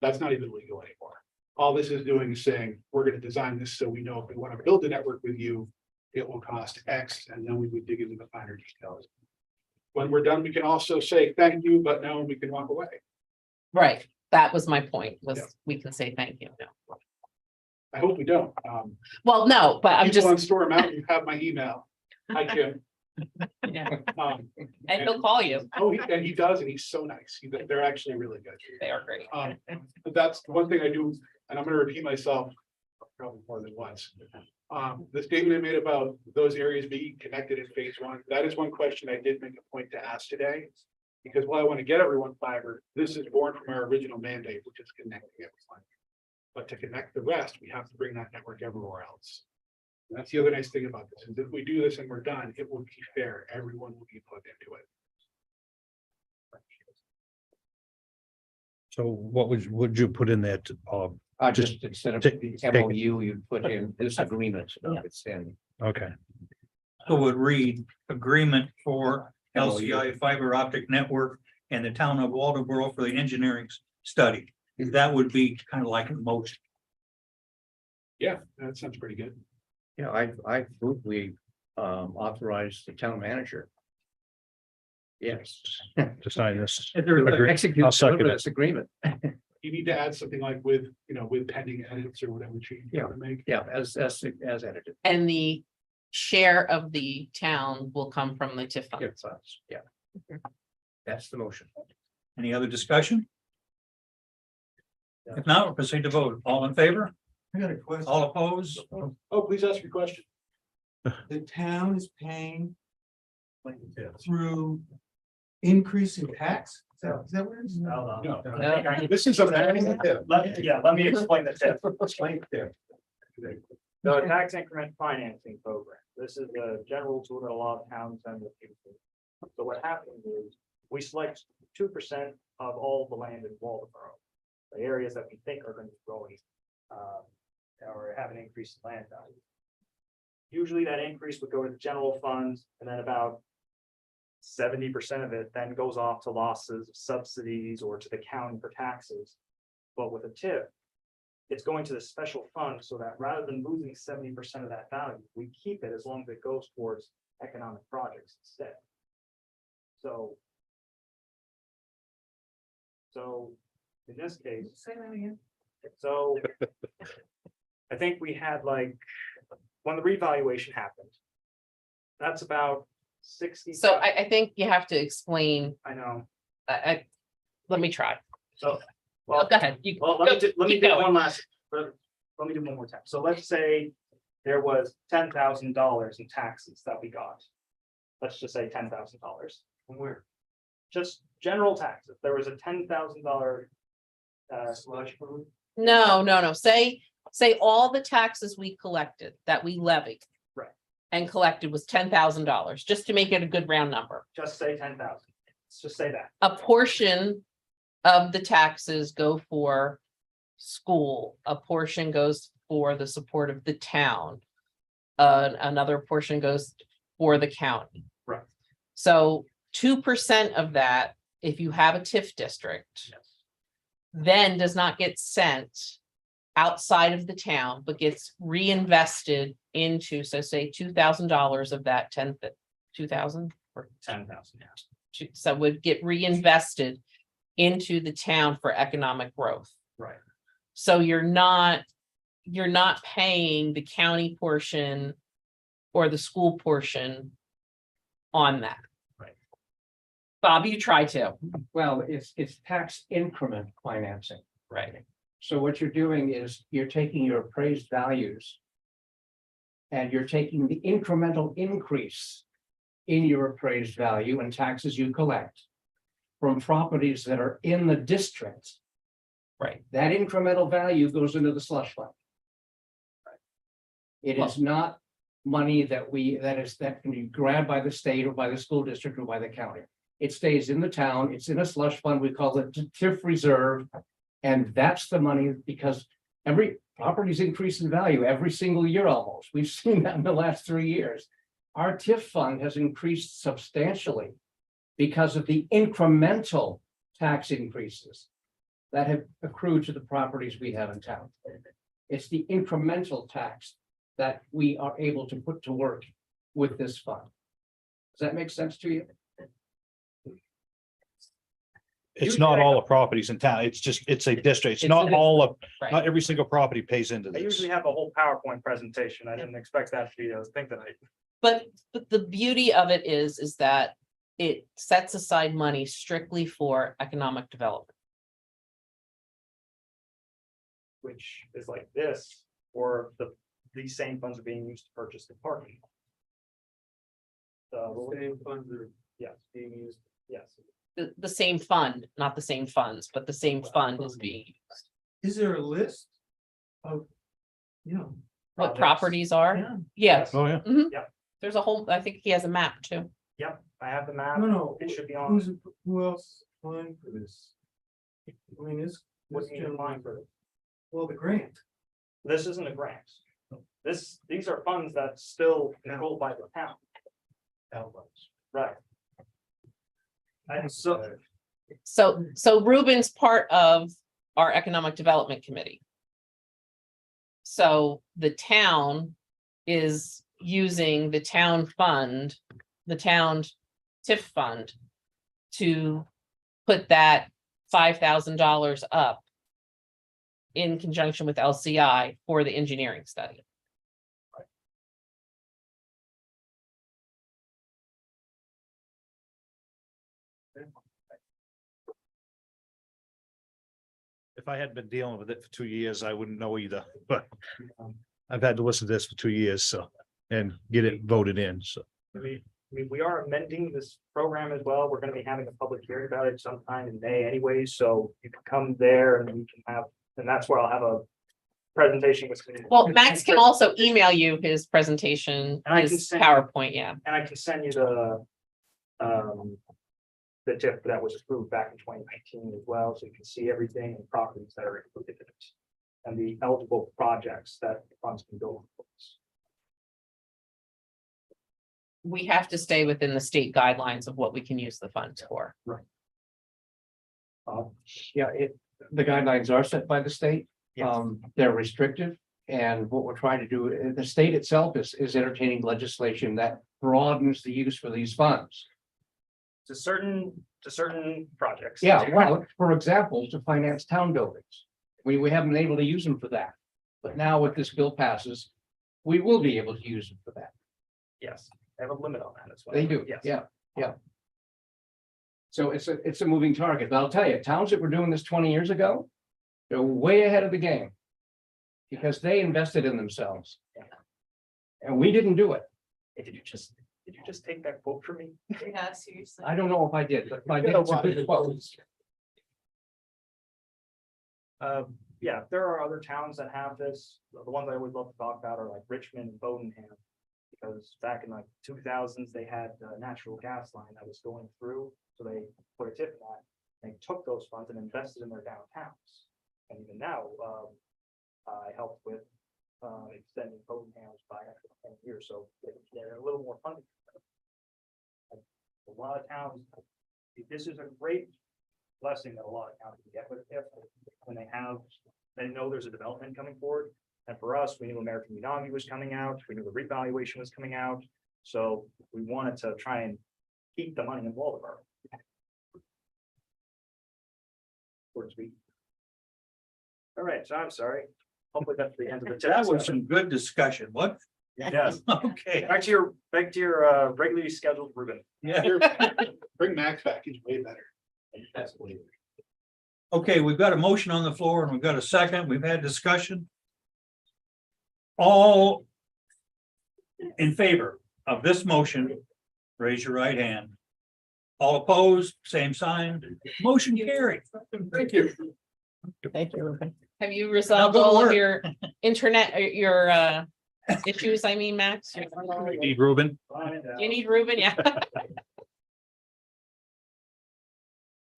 That's not even legal anymore. All this is doing is saying, we're going to design this so we know if we want to build a network with you, it will cost X, and then we would dig into the finer details. When we're done, we can also say thank you, but no, we can walk away. Right. That was my point, was Yeah. we can say thank you now. I hope we don't. Well, no, but I'm People on just, Storm Mountain, you have my email. Hi, Jim. yeah, And and he'll call you. and he does, and he's so nice. They're actually really good. They are great. But that's one thing I do, and I'm gonna repeat myself probably more than once. The statement I made about those areas being connected in phase 1, that is one question I did make a point to ask today. Because while I want to get everyone fiber, this is born from our original mandate, which is connecting everyone. But to connect the rest, we have to bring that network everywhere else. And that's the other nice thing about this, is if we do this and we're done, it will be fair. Everyone will be put into it. So what would you put in there to, Just instead of take- the take- MOU, you'd put in this agreement. It's in. okay, So it would read agreement for LCI fiber optic network and the town of Waldoboro for the engineering study. That would be kind of like a motion. Yeah, that sounds pretty good. Yeah, I move we authorize the town manager. Yes. to sign this. Is there a Agree. Execute I'll second this agreement. You need to add something like with pending edits or whatever change you want to make. Yeah, as edited. And the share of the town will come from the TIF fund. Yes, yeah. That's the motion. Any other discussion? If not, we'll proceed to vote. All in favor? I got a question. All opposed? Oh, please ask your question. The town is paying through increase in tax? Is that what it is? This is a. Let me explain the TIF. The tax increment financing program. This is the general tool that a lot of towns and the people. So what happens is we select 2% of all the land in Waldeboro. The areas that we think are going to be growing or have an increase in land value. Usually that increase would go to the general funds and then about 70% of it then goes off to losses, subsidies, or to the county for taxes. But with a TIF, it's going to the special fund so that rather than losing 70% of that value, we keep it as long as it goes towards economic projects instead. So in this case. Say that again. So I think we had like, when the revaluation happened, that's about 60. So I think you have to explain, I know. let me try. So, Well, go ahead. Well, let me keep do going. one last, let me do one more time. So let's say there was $10,000 in taxes that we got. Let's just say $10,000. From where? Just general taxes. There was a $10,000 slush fund. No. Say all the taxes we collected, that we levied. Right. And collected was $10,000, just to make it a good round number. Just say 10,000. Let's just say that. A portion of the taxes go for school, a portion goes for the support of the town. Another portion goes for the county. Right. So 2% of that, if you have a TIF district, Yes. then does not get sent outside of the town, but gets reinvested into, so say $2,000 of that 2,000 or 10,000. Yeah. so would get reinvested into the town for economic growth. Right. So you're not paying the county portion or the school portion on that. Right. Bob, you try to. Well, it's tax increment financing. Right. So what you're doing is you're taking your appraised values. And you're taking the incremental increase in your appraised value and taxes you collect. From properties that are in the district. Right. That incremental value goes into the slush fund. It is not money that can be grabbed by the state or by the school district or by the county. It stays in the town, it's in a slush fund, we call it TIF reserve. And that's the money, because every property's increase in value every single year almost. We've seen that in the last 3 years. Our TIF fund has increased substantially because of the incremental tax increases that have accrued to the properties we have in town. It's the incremental tax that we are able to put to work with this fund. Does that make sense to you? It's not all the properties in town. It's a district. It's not all of, Right. not every single property pays into I this. usually have a whole PowerPoint presentation. I didn't expect that to be a thing tonight. But the beauty of it is that it sets aside money strictly for economic development. Which is like this, or these same funds are being used to purchase the parking. The same funds are, yes, being used, yes. The same fund, not the same funds, but the same fund is being used. Is there a list of, you know? What Projects. properties are? Yeah. Yes. Oh, yeah. There's a whole, I think he has a map too. Yep, I have the map. No, It should be on. who else applying for this? I mean, What do you mean applying for it? well, the grant. This isn't a grant. These are funds that's still controlled by the town. Right. And so, So Ruben's part of our Economic Development Committee. So the town is using the town fund, the town TIF fund, to put that $5,000 up in conjunction with LCI for the engineering study. If I hadn't been dealing with it for 2 years, I wouldn't know either, but I've had to listen to this for 2 years, so, and get it voted in, so. we are amending this program as well. We're gonna be having a public hearing about it sometime in May anyway, so you can come there and we can have, and that's where I'll have a presentation with. Well, Max can also email you his presentation, And I can his send- PowerPoint, yeah. And I can send you the tip that was approved back in 2019 as well, so you can see everything and properties that are included in it. And the eligible projects that the funds can go on. We have to stay within the state guidelines of what we can use the funds for. Yeah, the guidelines are set by the state. Yes. They're restrictive. And what we're trying to do, the state itself is entertaining legislation that broadens the use for these funds. To certain projects. Yeah, well, for example, to finance town buildings. We haven't been able to use them for that. But now if this bill passes, we will be able to use them for that. Yes, they have a limit on that as well. They do, Yes. yeah. So it's a moving target, but I'll tell you, towns that were doing this 20 years ago, they're way ahead of the game. Because they invested in themselves. And we didn't do it. Hey, did you just take that quote from me? Yeah, seriously. I don't know if I did, but if I did, it's a good quote. Yeah, there are other towns that have this. The ones I always love to talk about are like Richmond and Bowdenham. Because back in like 2000s, they had a natural gas line that was going through, so they put a tip in that. They took those funds and invested in their downtowns. And even now, I helped with extending Bowdenham's by extra 10 years, so they're a little more funding. A lot of towns, this is a great blessing that a lot of towns can get with if when they know there's a development coming forward. And for us, we knew American Unagi was coming out, we knew the revaluation was coming out, so we wanted to try and keep the money in Waldeboro. Towards me. All right, so I'm sorry. Hopefully that's the end of the. That was some good discussion. What? Yes. Okay. Back to your regularly scheduled Ruben. Yeah. Bring Max back, he's way better. Okay, we've got a motion on the floor and we've got a second. We've had discussion. All in favor of this motion, raise your right hand. All opposed, same sign. Motion carried. Thank you. Thank you, Ruben. Have you resolved go to all of work. your internet, your issues, I mean, Max? Do Need Ruben? you need Ruben? Yeah.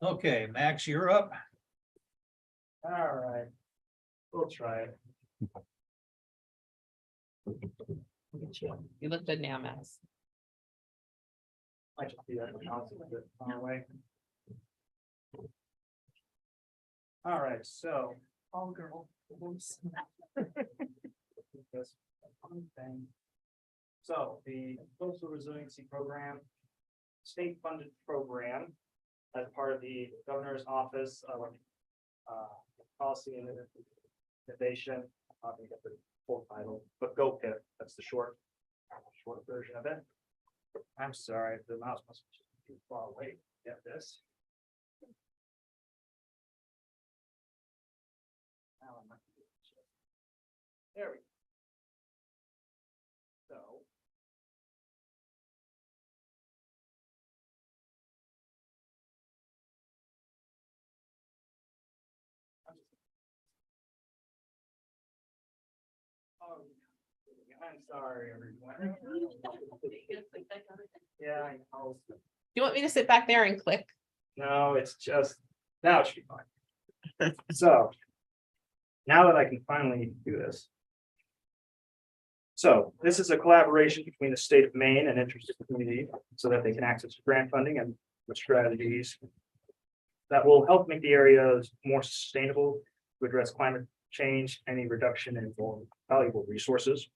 Okay, Max, you're up. All right. We'll try it. You look good now, Max. Might just be that far away. All right, so. All girl. This one thing. So the coastal resiliency program, state funded program as part of the governor's office of policy and innovation. I think that's the full title, but GoPIP, that's the short version of it. I'm sorry, the mouse must be too far away to get this. Now I'm not gonna do this. There we go. So. Oh, I'm sorry, everyone. Yeah, I know. Do you want me to sit back there and click? No, it's just, now it should be fine. So. Now that I can finally do this. So this is a collaboration between the state of Maine and interested community so that they can access grant funding and with strategies. That will help make the areas more sustainable to address climate change, any reduction in valuable resources.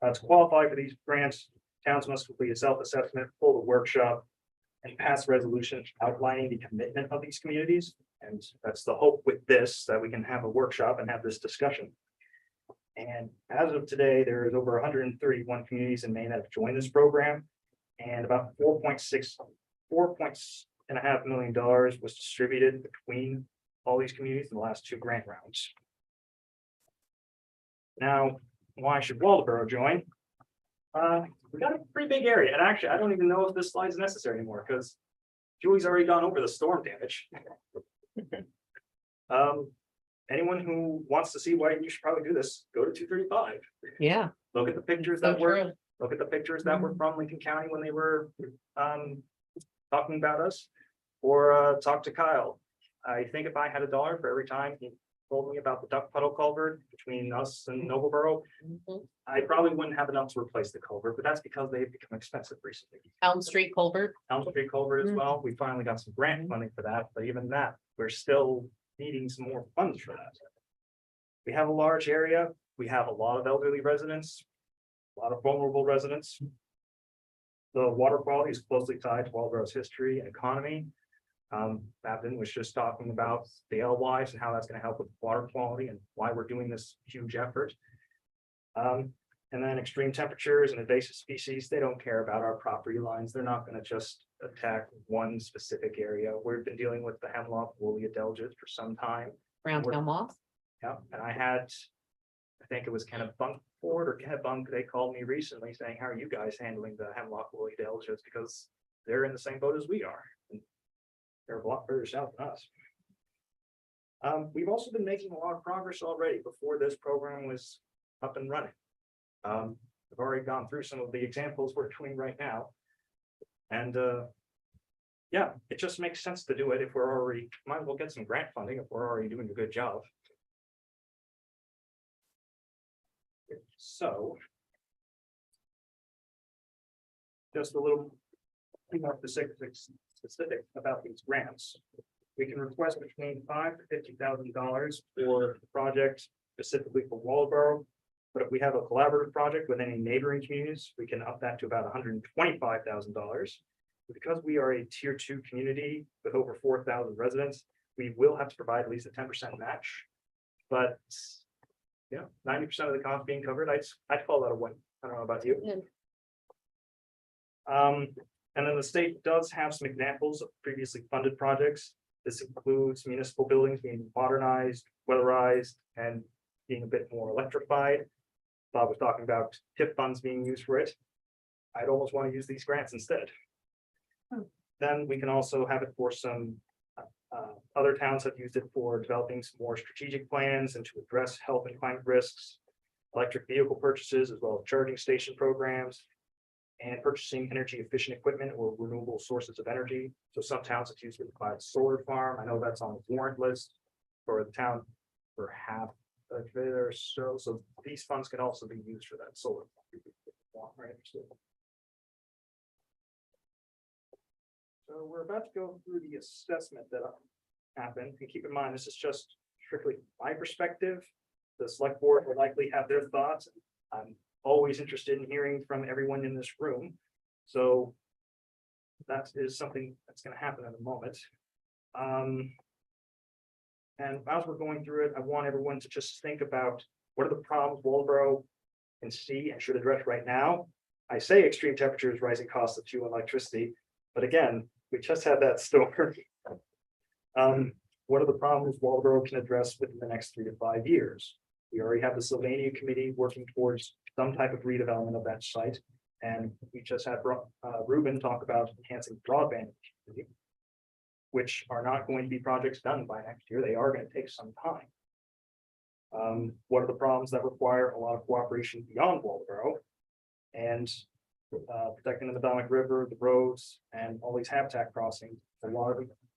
To qualify for these grants, towns must complete a self-assessment, hold a workshop, and pass resolutions outlining the commitment of these communities. And that's the hope with this, that we can have a workshop and have this discussion. And as of today, there is over 131 communities in Maine that have joined this program. And about $4.5 million was distributed between all these communities in the last two grant rounds. Now, why should Waldeboro join? We got a pretty big area, and actually, I don't even know if this slide is necessary anymore, because Julie's already gone over the storm damage. Anyone who wants to see why you should probably do this, go to 235. Yeah. Look at the pictures So that were, true. look at the pictures that were from Lincoln County when they were talking about us. Or talk to Kyle. I think if I had $1 for every time he told me about the duck puddle culvert between us and Noblesboro, Mhm. I probably wouldn't have enough to replace the culvert, but that's because they've become expensive recently. Elm Street Culvert. Elm Street culvert as Mm. well. We finally got some grant funding for that, but even that, we're still needing some more funds for that. We have a large area. We have a lot of elderly residents, a lot of vulnerable residents. The water quality is closely tied to Waldeboro's history and economy. Babden was just talking about the LYs and how that's going to help with water quality and why we're doing this huge effort. And then extreme temperatures and invasive species, they don't care about our property lines. They're not going to just attack one specific area. We've been dealing with the hemlock woolly adelgid for some time. Round Town Moss. Yeah, and I think it was Kenneth Bunkford or Kenneth Bunk, they called me recently saying, how are you guys handling the hemlock woolly adelgids? Because they're in the same boat as we are. And they're a lot further south than us. We've also been making a lot of progress already before this program was up and running. I've already gone through some of the examples we're doing right now. And yeah, it just makes sense to do it if we're already, might as well get some grant funding if we're already doing a good job. So. Just a little more specific about these grants. We can request between $5,000 to $50,000 for the project specifically for Waldeboro. But if we have a collaborative project with any neighboring communities, we can up that to about $125,000. Because we are a tier 2 community with over 4,000 residents, we will have to provide at least a 10% match. But yeah, 90% of the cost being covered, I'd call that a win. I don't know about you. And then the state does have some examples of previously funded projects. This includes municipal buildings being modernized, weatherized, and being a bit more electrified. Bob was talking about TIP funds being used for it. I'd almost want to use these grants instead. Then we can also have it for some, other towns have used it for developing some more strategic plans and to address health and climate risks, electric vehicle purchases, as well as charging station programs, and purchasing energy efficient equipment or renewable sources of energy. So some towns have used it to buy a solar farm. I know that's on the warrant list for the town for half of it or so. So these funds can also be used for that solar. Right? So we're about to go through the assessment that happened. And keep in mind, this is just strictly my perspective. The select board will likely have their thoughts. I'm always interested in hearing from everyone in this room. So that is something that's going to happen in a moment. And as we're going through it, I want everyone to just think about what are the problems Waldeboro can see and should address right now. I say extreme temperatures, rising costs of fuel and electricity, but again, we just had that storm. What are the problems Waldeboro can address within the next 3 to 5 years? We already have the Sylvania Committee working towards some type of redevelopment of that site. And we just had Ruben talk about enhancing broadband, which are not going to be projects done by next year. They are going to take some time. What are the problems that require a lot of cooperation beyond Waldeboro? And protecting the Madomic River, the roads, and all these habitat crossings.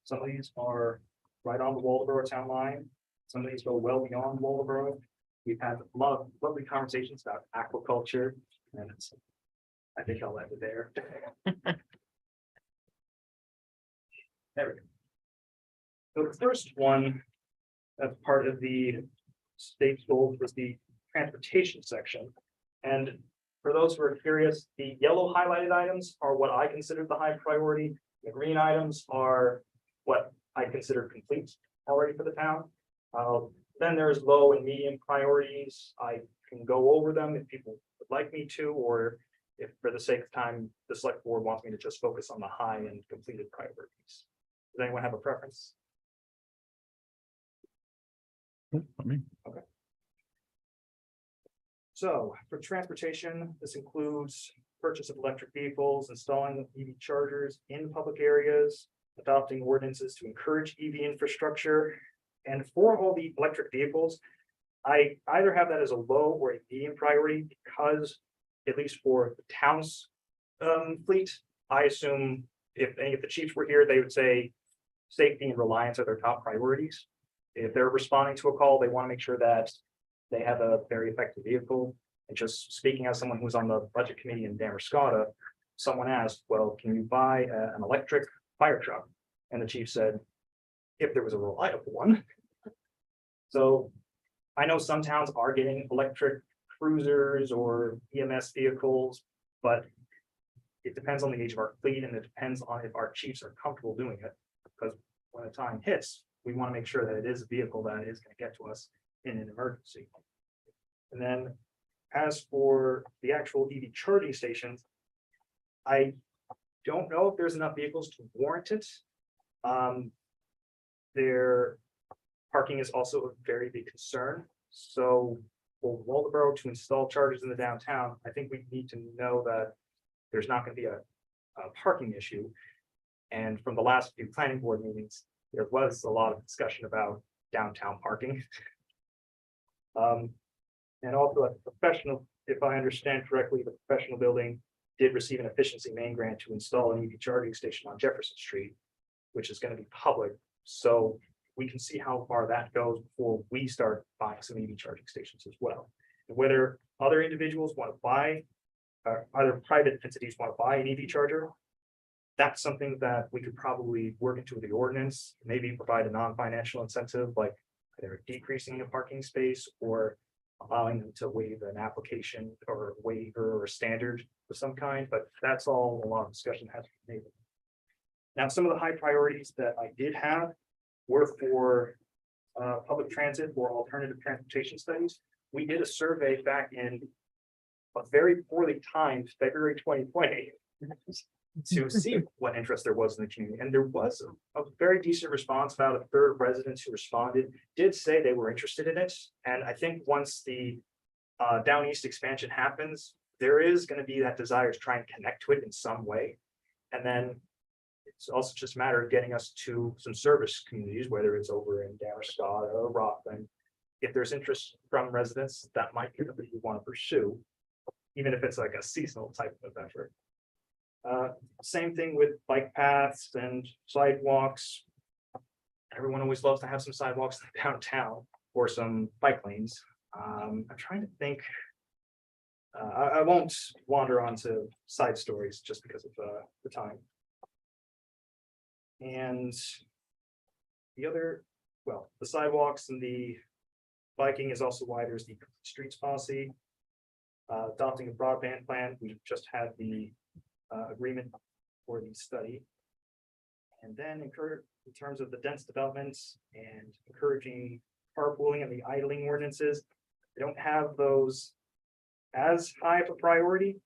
Some of these are right on the Waldeboro town line. Some of these go well beyond Waldeboro. We've had a lot of lovely conversations about aquaculture, and I think I'll end it there. There we go. So the first one, that's part of the state's goals, was the transportation section. And for those who are curious, the yellow highlighted items are what I consider the high priority. The green items are what I consider complete already for the town. Then there's low and medium priorities. I can go over them if people would like me to, or if for the sake of time, the select board wants me to just focus on the high and completed priorities. Does anyone have a preference? I mean, Okay. So for transportation, this includes purchase of electric vehicles, installing EV chargers in public areas, adopting ordinances to encourage EV infrastructure. And for all the electric vehicles, I either have that as a low or a medium priority because, at least for the town's fleet, I assume if any of the chiefs were here, they would say safety and reliance are their top priorities. If they're responding to a call, they want to make sure that they have a very effective vehicle. And just speaking as someone who was on the budget committee in Damascotta, someone asked, well, can you buy an electric fire truck? And the chief said, if there was a reliable one. So I know some towns are getting electric cruisers or EMS vehicles, but it depends on the age of our fleet and it depends on if our chiefs are comfortable doing it. Because when the time hits, we want to make sure that it is a vehicle that is going to get to us in an emergency. And then as for the actual EV charging stations, I don't know if there's enough vehicles to warrant it. Their parking is also a very big concern. So for Waldeboro to install chargers in the downtown, I think we need to know that there's not going to be a parking issue. And from the last few planning board meetings, there was a lot of discussion about downtown parking. And also a professional, if I understand correctly, the professional building did receive an efficiency main grant to install an EV charging station on Jefferson Street, which is going to be public. So we can see how far that goes before we start buying some EV charging stations as well. And whether other individuals want to buy, other private entities want to buy an EV charger, that's something that we could probably work into the ordinance, maybe provide a non-financial incentive, like either decreasing a parking space or allowing them to waive an application or a waiver or a standard of some kind, but that's all a lot of discussion has to be made. Now, some of the high priorities that I did have were for public transit or alternative transportation studies. We did a survey back in a very poorly timed February 2020 to see what interest there was in the community. And there was a very decent response. About a third of residents who responded did say they were interested in it. And I think once the Down East expansion happens, there is going to be that desire to try and connect to it in some way. And then it's also just a matter of getting us to some service communities, whether it's over in Damascotta or Rockland. If there's interest from residents, that might be something we want to pursue, even if it's like a seasonal type of adventure. Same thing with bike paths and sidewalks. Everyone always loves to have some sidewalks in downtown or some bike lanes. I'm trying to think. I won't wander onto side stories just because of the time. And the other, well, the sidewalks and the biking is also why there's the streets policy. Adopting a broadband plan, we just had the agreement for the study. And then encourage in terms of the dense developments and encouraging carpooling and the idling ordinances. They don't have those as high of a priority,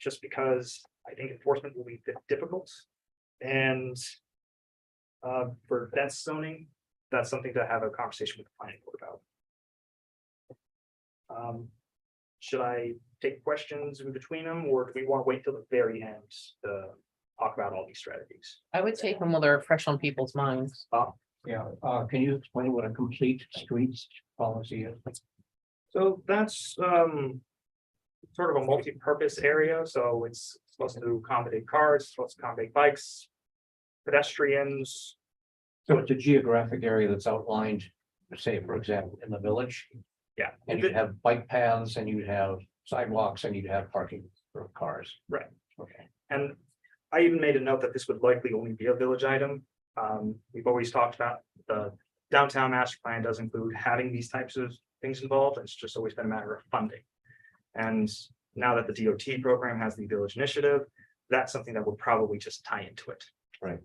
just because I think enforcement will be difficult. And for dense zoning, that's something to have a conversation with the planning board about. Should I take questions in between them, or do we want to wait till the very end to talk about all these strategies? I would take them while they're fresh on people's minds. Yeah, can you explain what a complete streets policy is? So that's sort of a multi-purpose area. So it's supposed to accommodate cars, supposed to accommodate bikes, pedestrians. So it's a geographic area that's outlined, say, for example, in the village. Yeah. And you'd have bike paths and you'd have sidewalks and you'd have parking for cars. Right. Okay. And I even made a note that this would likely only be a village item. We've always talked about the downtown master plan does include having these types of things involved. It's just always been a matter of funding. And now that the DOT program has the village initiative, that's something that would probably just tie into it. Right.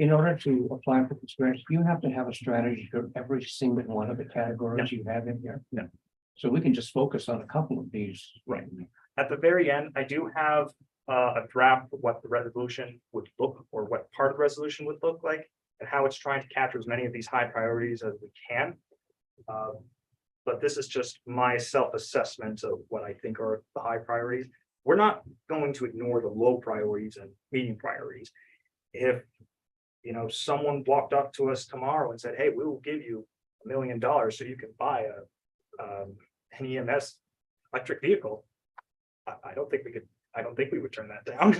In order to apply for this grant, you have to have a strategy for every single one of the categories you have in here. No. So we can just focus on a couple of these. Right. At the very end, I do have a draft of what the resolution would look, or what part of the resolution would look like, and how it's trying to capture as many of these high priorities as we can. But this is just my self-assessment of what I think are the high priorities. We're not going to ignore the low priorities and medium priorities. If, you know, someone walked up to us tomorrow and said, hey, we will give you $1 million so you can buy an EMS electric vehicle. I don't think we would turn that down.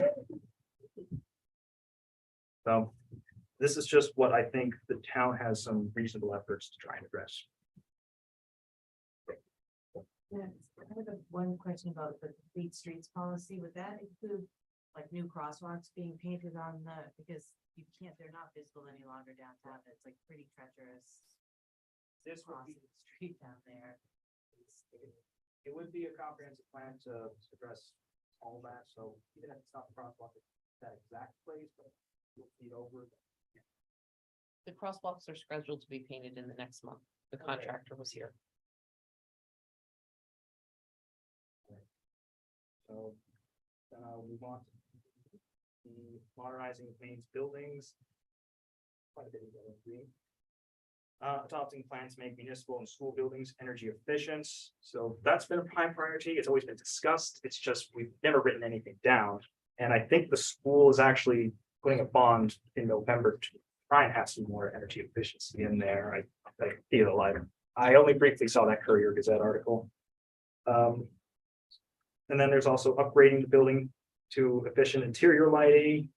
So this is just what I think the town has some reasonable efforts to try and address. Yeah, I have one question about the complete streets policy. Would that include like new crosswalks being painted on because they're not visible any longer downtown. It's like pretty treacherous. This would Crossing be, the street down there. it would be a comprehensive plan to address all that, so even if it's not the crosswalk at that exact place, but we'll feed over. The crosswalks are scheduled to be painted in the next month. The contractor was here. So, we want the modernizing of Maine's buildings. Quite a bit of yellow and green. Adopting plans to make municipal and school buildings energy efficient. So that's been a prime priority. It's always been discussed. It's just we've never written anything down. And I think the school is actually putting a bond in November to try and have some more energy efficiency in there. I feel like I only briefly saw that Courier Gazette article. And then there's also upgrading the building to efficient interior lighting,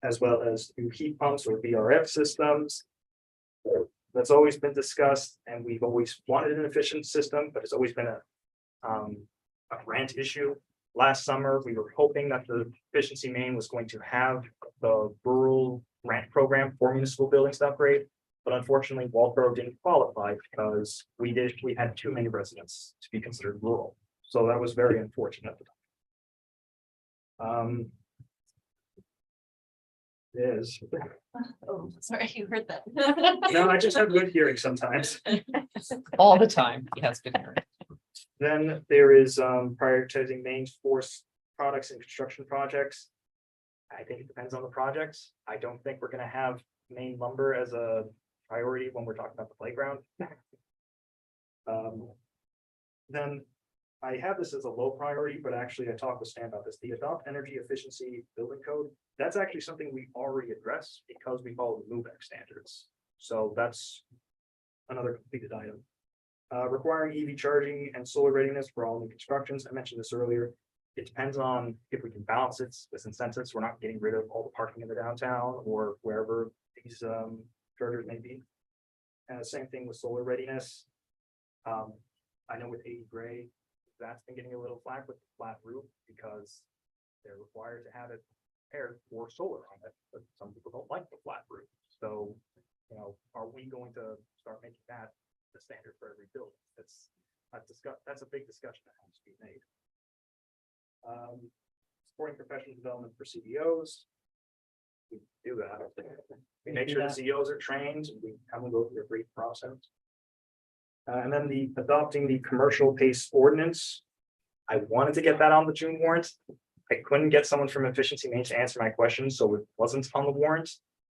as well as new heat pumps or VRF systems. That's always been discussed, and we've always wanted an efficient system, but it's always been a rent issue. Last summer, we were hoping that the efficiency Maine was going to have the rural grant program for municipal buildings to upgrade. But unfortunately, Waldboro didn't qualify because we had too many residents to be considered rural. So that was very unfortunate. Is. Oh, sorry, you heard that. No, I just have good hearing sometimes. All the time. He has been here. Then there is prioritizing Maine's forest products and construction projects. I think it depends on the projects. I don't think we're gonna have Maine lumber as a priority when we're talking about the playground. Then I have this as a low priority, but actually I talked with Stan about this, the Adopt Energy Efficiency Building Code. That's actually something we already address because we follow the MUBEC standards. So that's another completed item. Requiring EV charging and solar readiness for all new constructions. I mentioned this earlier. It depends on if we can balance it with incentives. We're not getting rid of all the parking in the downtown or wherever these chargers may be. And same thing with solar readiness. I know with 80 Gray, that's been getting a little flack with the flat roof because they're required to have it prepared for solar on it, but some people don't like the flat roof. So, you know, are we going to start making that the standard for every building? That's a big discussion that has to be made. Supporting professional development for CEOs. We do that. We make sure the CEOs are trained, and we have them go through a brief process. And then adopting the commercial pace ordinance. I wanted to get that on the June warrant. I couldn't get someone from Efficiency Maine to answer my questions, so it wasn't on the warrant.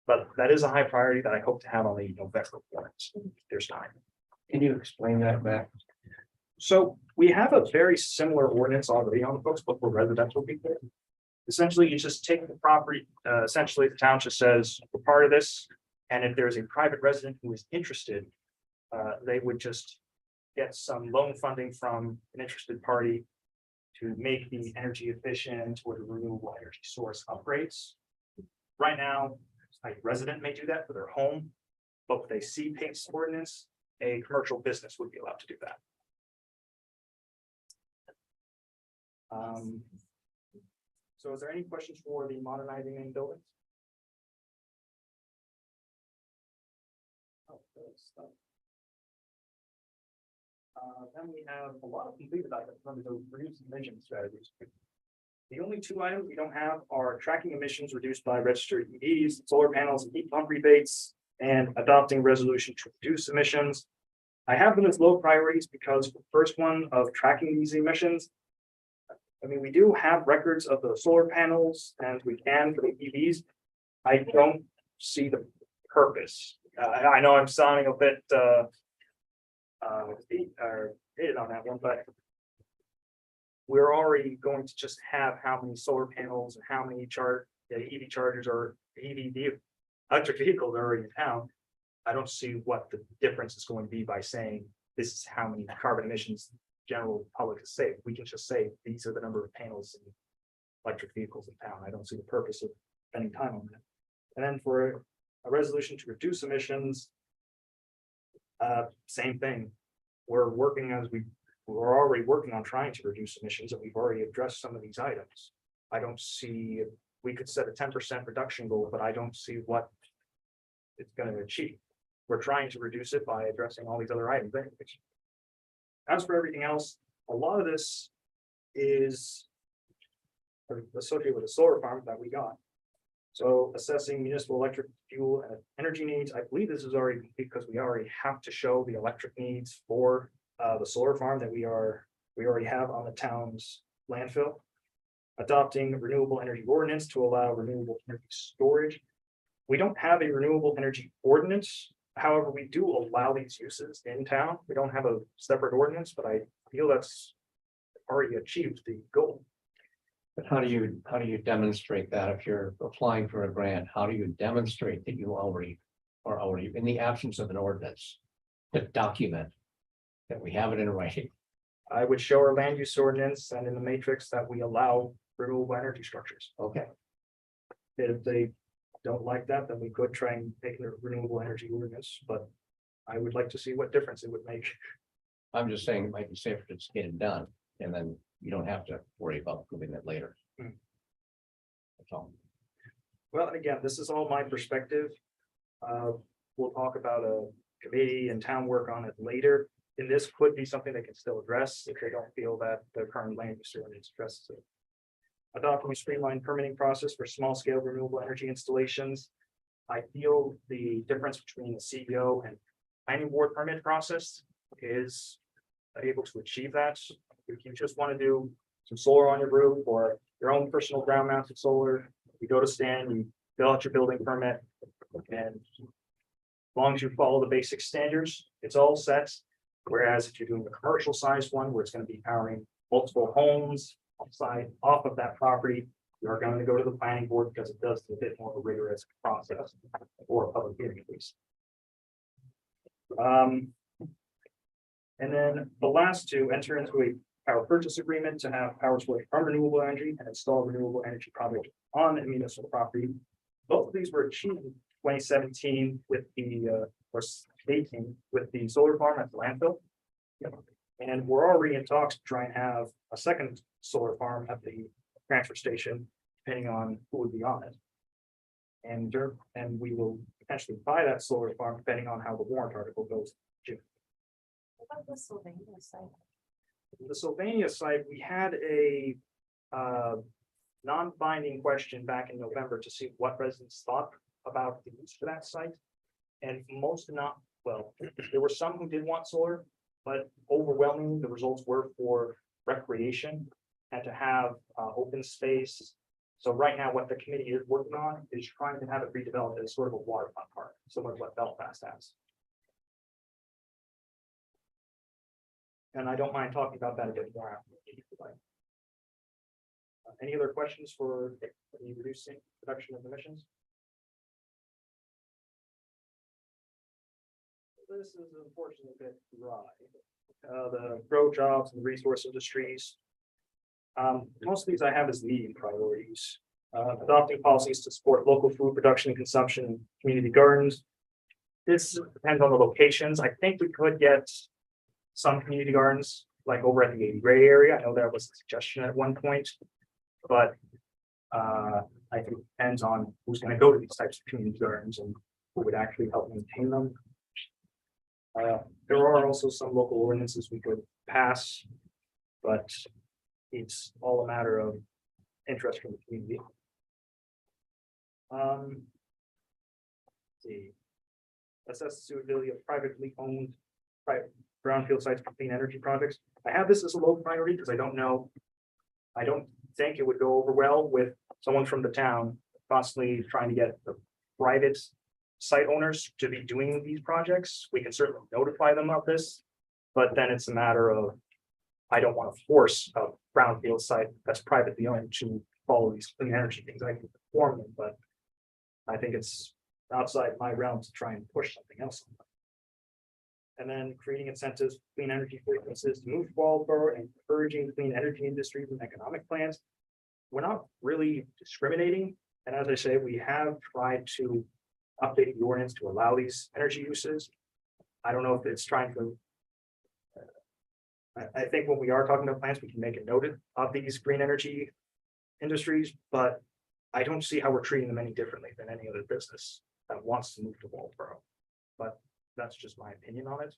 But that is a high priority that I hope to have on the November warrant. There's time. Can you explain that, Matt? So we have a very similar ordinance already on the books, but for residential people. Essentially, you just take the property, essentially the town just says, we're part of this. And if there's a private resident who is interested, they would just get some loan funding from an interested party to make the energy efficient or the renewable energy source upgrades. Right now, a resident may do that for their home, but with a C-PACE ordinance, a commercial business would be allowed to do that. So is there any questions for the modernizing Maine buildings? Oh, good stuff. Then we have a lot of completed items under the reduced emission strategies. The only two items we don't have are tracking emissions reduced by registered EVs, solar panels, and heat pump rebates, and adopting resolution to reduce emissions. I have them as low priorities because the first one of tracking these emissions. I mean, we do have records of the solar panels and we can for the EVs. I don't see the purpose. I know I'm sounding a bit Dated on that one, but. We're already going to just have how many solar panels and how many EV chargers or electric vehicles are already in town. I don't see what the difference is going to be by saying this is how many carbon emissions general public is saved. We can just say these are the number of panels in electric vehicles in town. I don't see the purpose of spending time on that. And then for a resolution to reduce emissions. Same thing. We're already working on trying to reduce emissions, and we've already addressed some of these items. I don't see, we could set a 10% reduction goal, but I don't see what it's going to achieve. We're trying to reduce it by addressing all these other items. As for everything else, a lot of this is associated with the solar farm that we got. So assessing municipal electric fuel and energy needs, I believe this is already because we already have to show the electric needs for the solar farm that we already have on the town's landfill. Adopting renewable energy ordinance to allow renewable energy storage. We don't have a renewable energy ordinance. However, we do allow these uses in town. We don't have a separate ordinance, but I feel that's already achieved the goal. But how do you demonstrate that if you're applying for a grant? How do you demonstrate that you already in the absence of an ordinance to document that we have it in writing? I would show our land use ordinance and in the matrix that we allow renewable energy structures. Okay, If they don't like that, then we could try and make a renewable energy ordinance, but I would like to see what difference it would make. I'm just saying it might be safer to just get it done, and then you don't have to worry about moving it later. Hmm. That's all. Well, again, this is all my perspective. We'll talk about a committee and town work on it later. And this could be something they can still address if they don't feel that the current land use ordinance addresses it. Adopting a streamlined permitting process for small scale renewable energy installations. I feel the difference between the CEO and planning board permit process is able to achieve that. If you just want to do some solar on your roof or your own personal ground mounted solar, you go to Stan, you fill out your building permit, and as long as you follow the basic standards, it's all set. Whereas if you're doing a commercial sized one where it's going to be powering multiple homes off of that property, you are going to go to the planning board because it does a bit more of a rigorous process or a public hearing at least. And then the last two, enter into a power purchase agreement to have power source from renewable energy and install renewable energy project on a municipal property. Both of these were achieved in 2017 with the or 18 with the solar farm at the landfill. And we're already in talks to try and have a second solar farm at the transfer station, depending on who would be on it. And we will potentially buy that solar farm depending on how the warrant article goes. What about the Sylvania site? The Sylvania site, we had a non-binding question back in November to see what residents thought about the use for that site. And most not, well, there were some who did want solar, but overwhelmingly the results were for recreation and to have open space. So right now, what the committee is working on is trying to have it redeveloped as sort of a waterfront park, similar to what Belfast has. And I don't mind talking about that a bit more after. If you'd like. Any other questions for the reducing production of emissions? This is unfortunately a bit dry. The grow jobs and the resource industries. Most of these I have as leading priorities. Adopting policies to support local food production and consumption in community gardens. This depends on the locations. I think we could get some community gardens like over at the 80 Gray area. I know that was a suggestion at one point, but I think it depends on who's going to go to these types of community gardens and who would actually help maintain them. There are also some local ordinances we could pass, but it's all a matter of interest from the community. See, assess the suitability of privately owned private brownfield sites for clean energy projects. I have this as a low priority because I don't know. I don't think it would go over well with someone from the town constantly trying to get the private site owners to be doing these projects. We can certainly notify them of this But then it's a matter of, I don't want to force a brownfield site that's privately owned to follow these clean energy things. I can inform them, but I think it's outside my realm to try and push something else. And then creating incentives, for clean energy businesses to move to Waldeboro and encouraging clean energy industries and economic plans. We're not really discriminating. And as I say, we have tried to update the ordinance to allow these energy uses. I don't know if it's trying to. I think when we are talking about plans, we can make it noted of these green energy industries, but I don't see how we're treating them any differently than any other business that wants to move to Waldeboro. But that's just my opinion on it.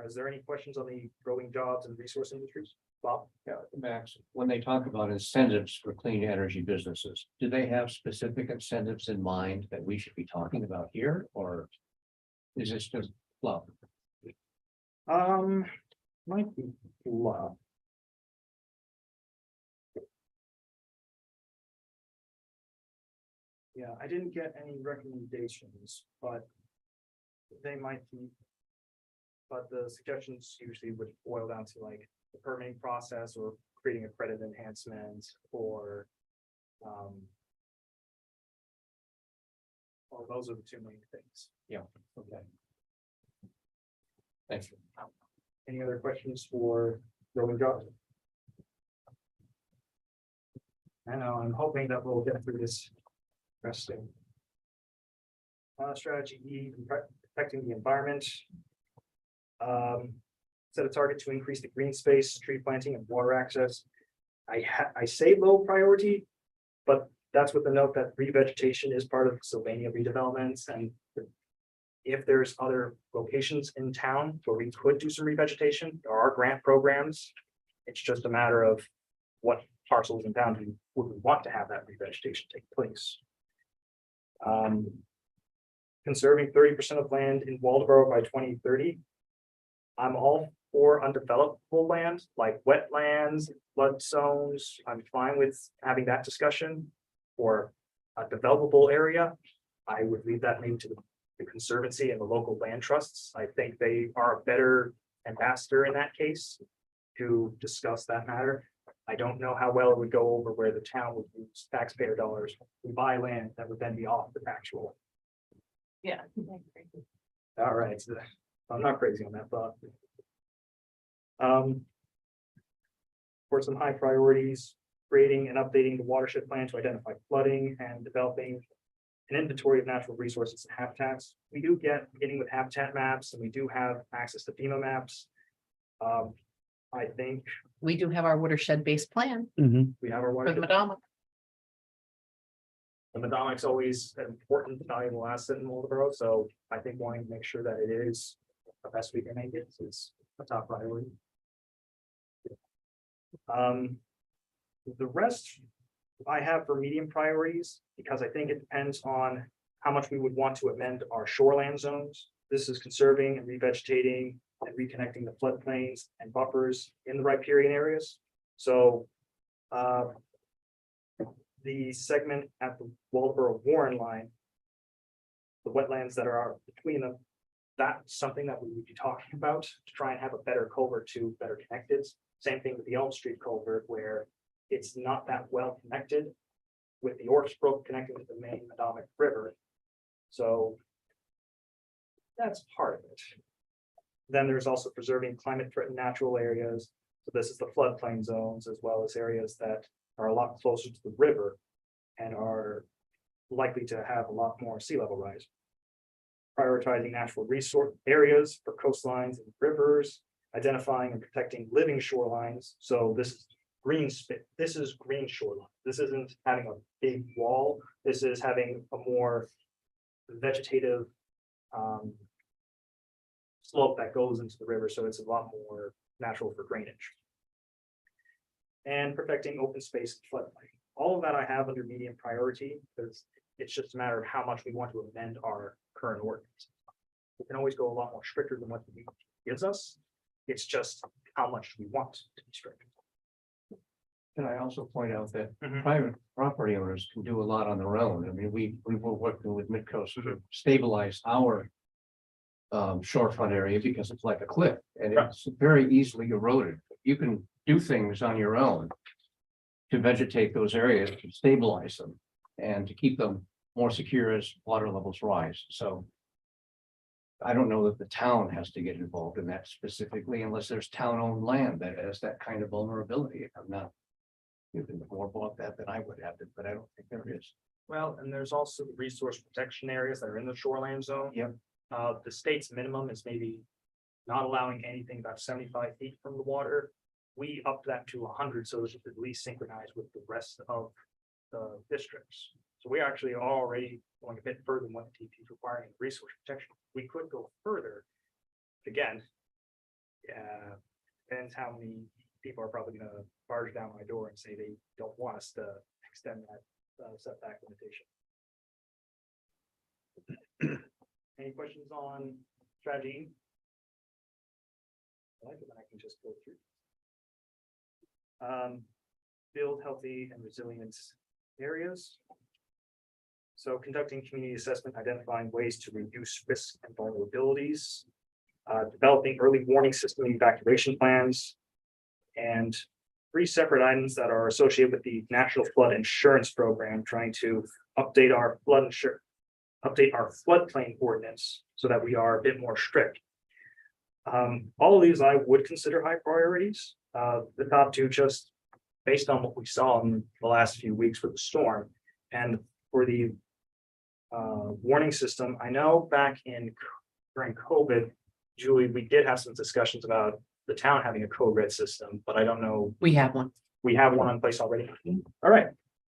Is there any questions on the growing jobs and resource industries? Bob? Yeah, Max, when they talk about incentives for clean energy businesses, do they have specific incentives in mind that we should be talking about here, or is this just fluff? Might be fluff. Yeah, I didn't get any recommendations, but they might be. But the suggestions usually would boil down to like the permitting process or creating a credit enhancement or. Well, those are the two main things. Yeah, okay. Thank you. Any other questions for growing jobs? I know, I'm hoping that we'll get through this. Resting. Strategy E, protecting the environment. Set a target to increase the green space, tree planting and water access. I say low priority, but that's with the note that revegetation is part of Sylvania redevelopments, and if there's other locations in town where we could do some revegetation, there are grant programs. It's just a matter of what parcels in town would we want to have that revegetation take place. Conserving 30% of land in Waldeboro by 2030. I'm all for undevelopable land like wetlands, flood zones. I'm fine with having that discussion. For a developable area, I would leave that maybe to the Conservancy and the local land trusts. I think they are a better ambassador in that case to discuss that matter. I don't know how well it would go over where the town would use taxpayer dollars to buy land that would then be off the tax roll. Yeah. All right, so I'm not crazy on that thought. For some high priorities, creating and updating the watershed plan to identify flooding and developing an inventory of natural resources and habitats. We do get beginning with habitat maps, and we do have access to FEMA maps. I think We do have our watershed based plan we have our for the watershed. Madama. The Madomic's always an important, valuable asset in Waldeboro, so I think wanting to make sure that it is the best we can make it is a top priority. The rest I have for medium priorities, because I think it depends on how much we would want to amend our shoreland zones. This is conserving and revegetating and reconnecting the floodplains and buffers in the riparian areas. So the segment at the Waldeboro Warren line, the wetlands that are between them, that's something that we would be talking about to try and have a better culvert to better connected. Same thing with the Elm Street culvert, where it's not that well connected with the Orks Brook connecting to the main Madomic River. So that's part of it. Then there's also preserving climate threatened natural areas. So this is the floodplain zones, as well as areas that are a lot closer to the river and are likely to have a lot more sea level rise. Prioritizing natural resource areas for coastlines and rivers, identifying and protecting living shorelines. So this is green spit. This is green shoreline. This isn't having a big wall. This is having a more vegetative slope that goes into the river. So it's a lot more natural for drainage. And protecting open space and floodplain. All of that I have under medium priority, because it's just a matter of how much we want to amend our current ordinance. We can always go a lot more stricter than what the DEP gives us. It's just how much we want to be strict. Can I also point out that Mhm. private property owners can do a lot on their own? I mean, we were working with Midcoast to stabilize our shorefront area because it's like a cliff. and it's very easily eroded. You can do things on your own to vegetate those areas, to stabilize them, and to keep them more secure as water levels rise, so. I don't know that the town has to get involved in that specifically unless there's town-owned land that has that kind of vulnerability. I'm not. You can more about that than I would have, but I don't think there is. Well, and there's also resource protection areas that are in the shoreline zone. Yep. The state's minimum is maybe not allowing anything about 75 feet from the water. We upped that to 100, so it's at least synchronized with the rest of the districts. So we actually are already going a bit further than what the TP is requiring in resource protection. We could go further. Again, depends how many people are probably gonna barge down my door and say they don't want us to extend that setback limitation. Any questions on strategy? I like it when I can just go through. Build healthy and resilient areas. So conducting community assessment, identifying ways to reduce risk and vulnerabilities. Developing early warning system evacuation plans. And 3 separate items that are associated with the National Flood Insurance Program, trying to update our floodplain ordinance so that we are a bit more strict. All of these I would consider high priorities. The top 2 just based on what we saw in the last few weeks with the storm. And for the warning system, I know back during COVID, Julie, we did have some discussions about the town having a code red system, but I don't know. We have one. We have one in place already. All right,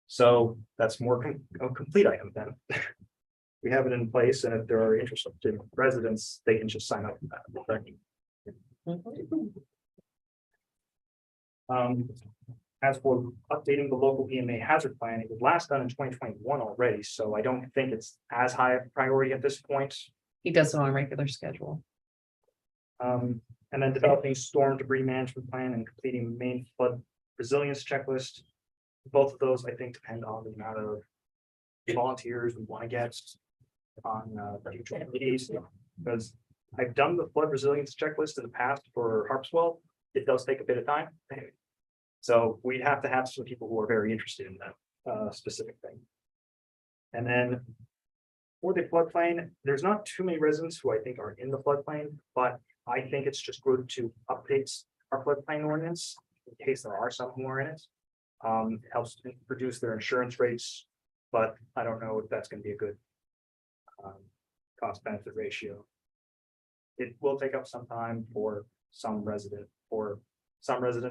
so that's more a complete item then. We have it in place, and if there are interested residents, they can just sign up for that. As for updating the local EMA hazard plan, it was last done in 2021 already, so I don't think it's as high a priority at this point. He does it on a regular schedule. And then developing storm debris management plan and completing the main flood resilience checklist. Both of those, I think, depend on the amount of volunteers we want to get on future committees. Because I've done the flood resilience checklist in the past for Harpswell. It does take a bit of time. So we'd have to have some people who are very interested in that specific thing. And then for the floodplain, there's not too many residents who I think are in the floodplain, but I think it's just good to update our floodplain ordinance in case there are some who are in it. It helps to reduce their insurance rates, but I don't know if that's going to be a good cost benefit ratio. It will take up some time for some residents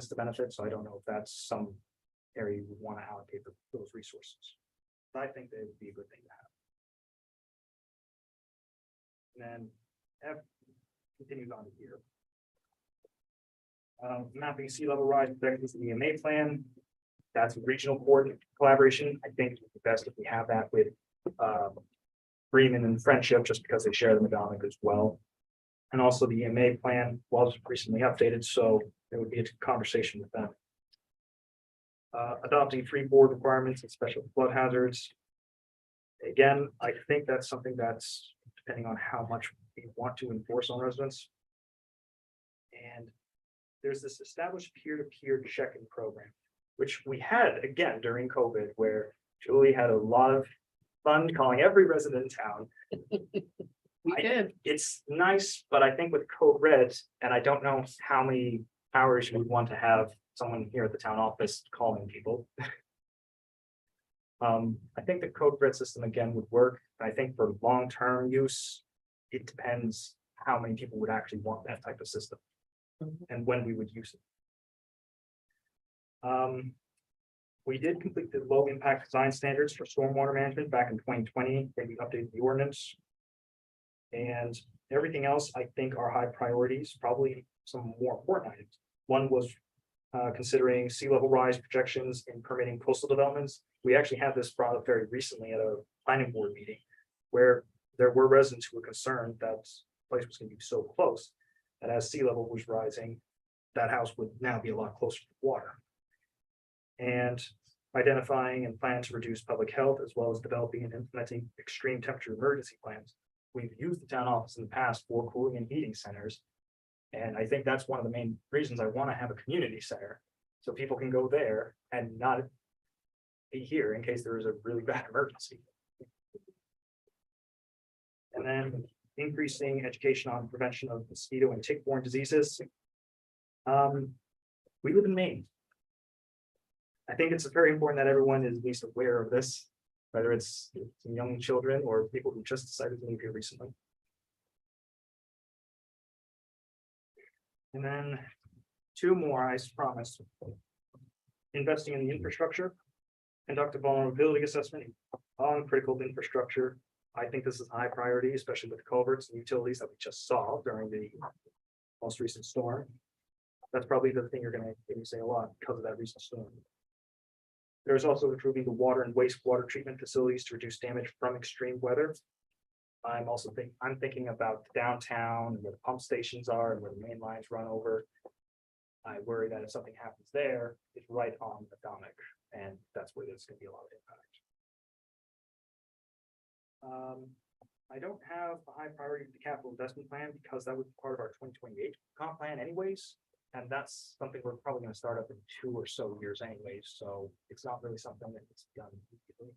to benefit, so I don't know if that's some area you would want to allocate those resources. But I think they would be a good thing to have. And then F continues on to here. Mapping sea level rise projections in the EMA plan. That's a regional collaboration. I think it's best if we have that with Bremen and Friendship, just because they share the Medallic as well. And also the EMA plan was recently updated, so there would be a conversation with them. Adopting 3 board requirements and special flood hazards. Again, I think that's something that's depending on how much we want to enforce on residents. And there's this established peer-to-peer check-in program, which we had again during COVID, where Julie had a lot of fun calling every resident in town. We did. It's nice, but I think with Code Red, and I don't know how many hours you would want to have someone here at the town office calling people. I think the Code Red system again would work. I think for long-term use, it depends how many people would actually want that type of system and when we would use it. We did complete the low impact design standards for stormwater management back in 2020, when we updated the ordinance. And everything else, I think, are high priorities, probably some more important items. One was considering sea level rise projections in permitting coastal developments. We actually had this brought up very recently at a planning board meeting, where there were residents who were concerned that the place was going to be so close that as sea level was rising, that house would now be a lot closer to water. And identifying and plan to reduce public health, as well as developing and implementing extreme temperature emergency plans. We've used the town office in the past for cooling and heating centers. And I think that's one of the main reasons I want to have a community center, so people can go there and not be here in case there is a really bad emergency. And then increasing education on prevention of mosquito and tick-borne diseases. We live in Maine. I think it's very important that everyone is at least aware of this, whether it's young children or people who just decided to move here recently. And then two more, I promise. Investing in the infrastructure, conduct a vulnerability assessment on critical infrastructure. I think this is a high priority, especially with culverts and utilities that we just saw during the most recent storm. That's probably the thing you're gonna hear me say a lot because of that recent storm. There's also improving the water and wastewater treatment facilities to reduce damage from extreme weather. I'm thinking about downtown, where the pump stations are and where the main lines run over. I worry that if something happens there, it's right on the Potomac, and that's where there's gonna be a lot of impact. I don't have a high priority for the capital investment plan because that was part of our 2028 comp plan anyways. And that's something we're probably gonna start up in 2 or so years anyways, so it's not really something that gets done immediately.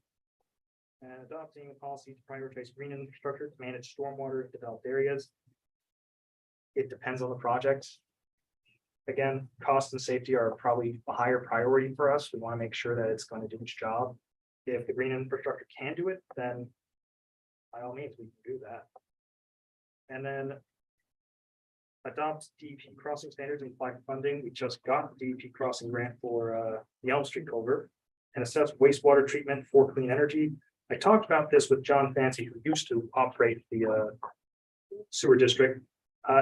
And adopting a policy to prioritize green infrastructure to manage stormwater in developed areas. It depends on the project. Again, cost and safety are probably a higher priority for us. We want to make sure that it's going to do its job. If the green infrastructure can do it, then by all means, we can do that. And then adopt DEP crossing standards and apply for funding. We just got the DEP crossing grant for the Elm Street culvert and assess wastewater treatment for clean energy. I talked about this with John Fancy, who used to operate the sewer district.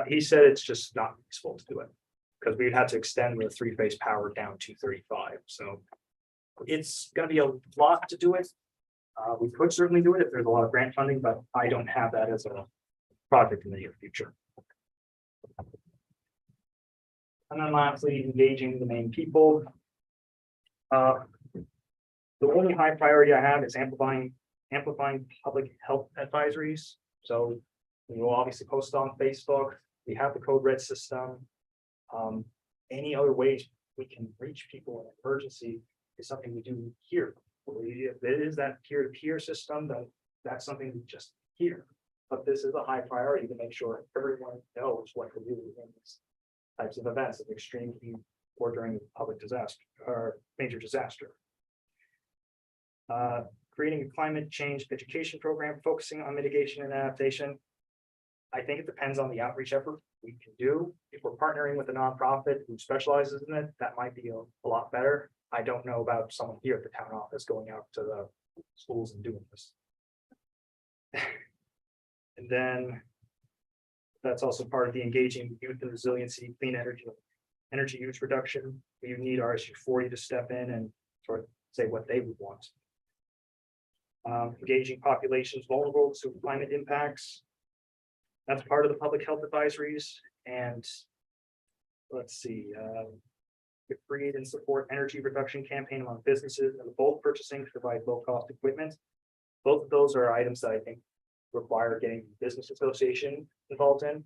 He said it's just not useful to do it because we'd have to extend the 3-phase power down to 35. So it's going to be a lot to do it. We could certainly do it if there's a lot of grant funding, but I don't have that as a project in the near future. And then lastly, engaging the main people. The only high priority I have is amplifying public health advisories. So we will obviously post on Facebook. We have the Code Red system. Any other ways we can reach people in emergency is something we do here. If it is that peer-to-peer system, then that's something we just hear. But this is a high priority to make sure everyone knows what to do in these types of events of extreme heat or during public disaster or major disaster. Creating a climate change education program focusing on mitigation and adaptation. I think it depends on the outreach effort we can do. If we're partnering with a nonprofit who specializes in it, that might be a lot better. I don't know about someone here at the town office going out to the schools and doing this. And then that's also part of the engaging youth and resiliency, clean energy use reduction. You need RSU 40 to step in and sort of say what they would want. Engaging populations vulnerable to climate impacts. That's part of the public health advisories. And let's see, create and support energy reduction campaign among businesses and bulk purchasing to provide low cost equipment. Both of those are items that I think require getting business association involved in.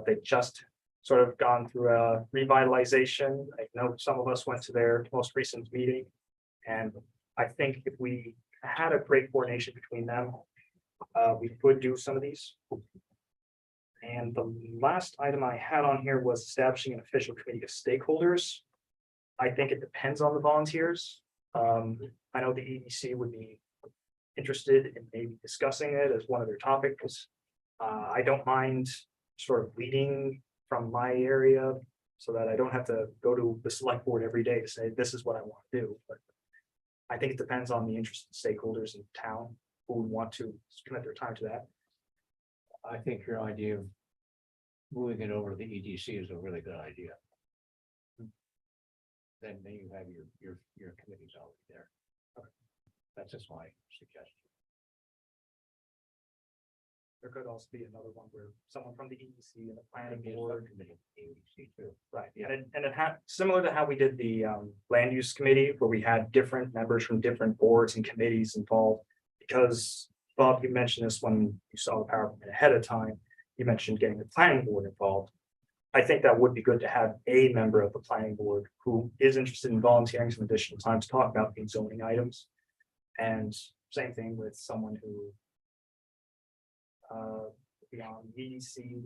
They've just sort of gone through a revitalization. I know some of us went to their most recent meeting. And I think if we had a great coordination between them, we could do some of these. And the last item I had on here was establishing an official committee of stakeholders. I think it depends on the volunteers. I know the EDC would be interested in maybe discussing it as one of their topics. I don't mind sort of leading from my area so that I don't have to go to the select board every day to say, this is what I want to do. But I think it depends on the interested stakeholders in town who would want to commit their time to that. I think your idea of moving it over to the EDC is a really good idea. Then you have your committees already there. That's just my suggestion. There could also be another one where someone from the EDC and the planning board. EDC too. Right, and it had, similar to how we did the land use committee, where we had different members from different boards and committees involved. Because Bob, you mentioned this when you saw the PowerPoint ahead of time, you mentioned getting the planning board involved. I think that would be good to have a member of the planning board who is interested in volunteering some additional time to talk about these zoning items. And same thing with someone who. Beyond EDC.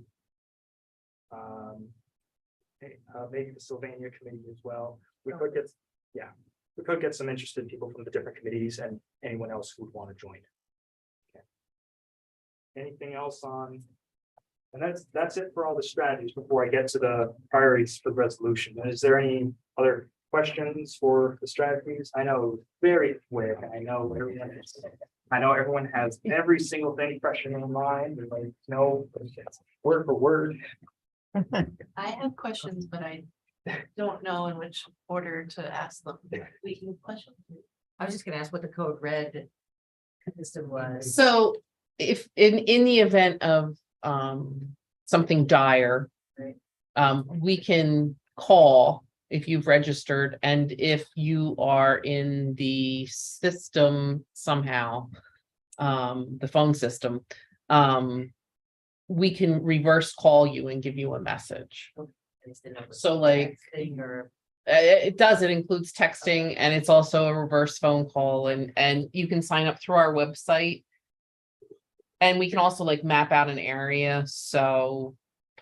Maybe the Sylvania committee as well. We could get, yeah, we could get some interested people from the different committees and anyone else who would want to join. Okay. Anything else on? And that's it for all the strategies before I get to the priorities for the resolution. And is there any other questions for the strategies? I know very quick, I know everyone has every single thing fresh in their mind, and like, no, word for word. I have questions, but I don't know in which order to ask them. We can question. I was just gonna ask what the code red system was. So if in the event of something dire. Right. We can call if you've registered and if you are in the system somehow. The phone system. We can reverse call you and give you a message. So like. It does, it includes texting and it's also a reverse phone call and you can sign up through our website. And we can also like map out an area, so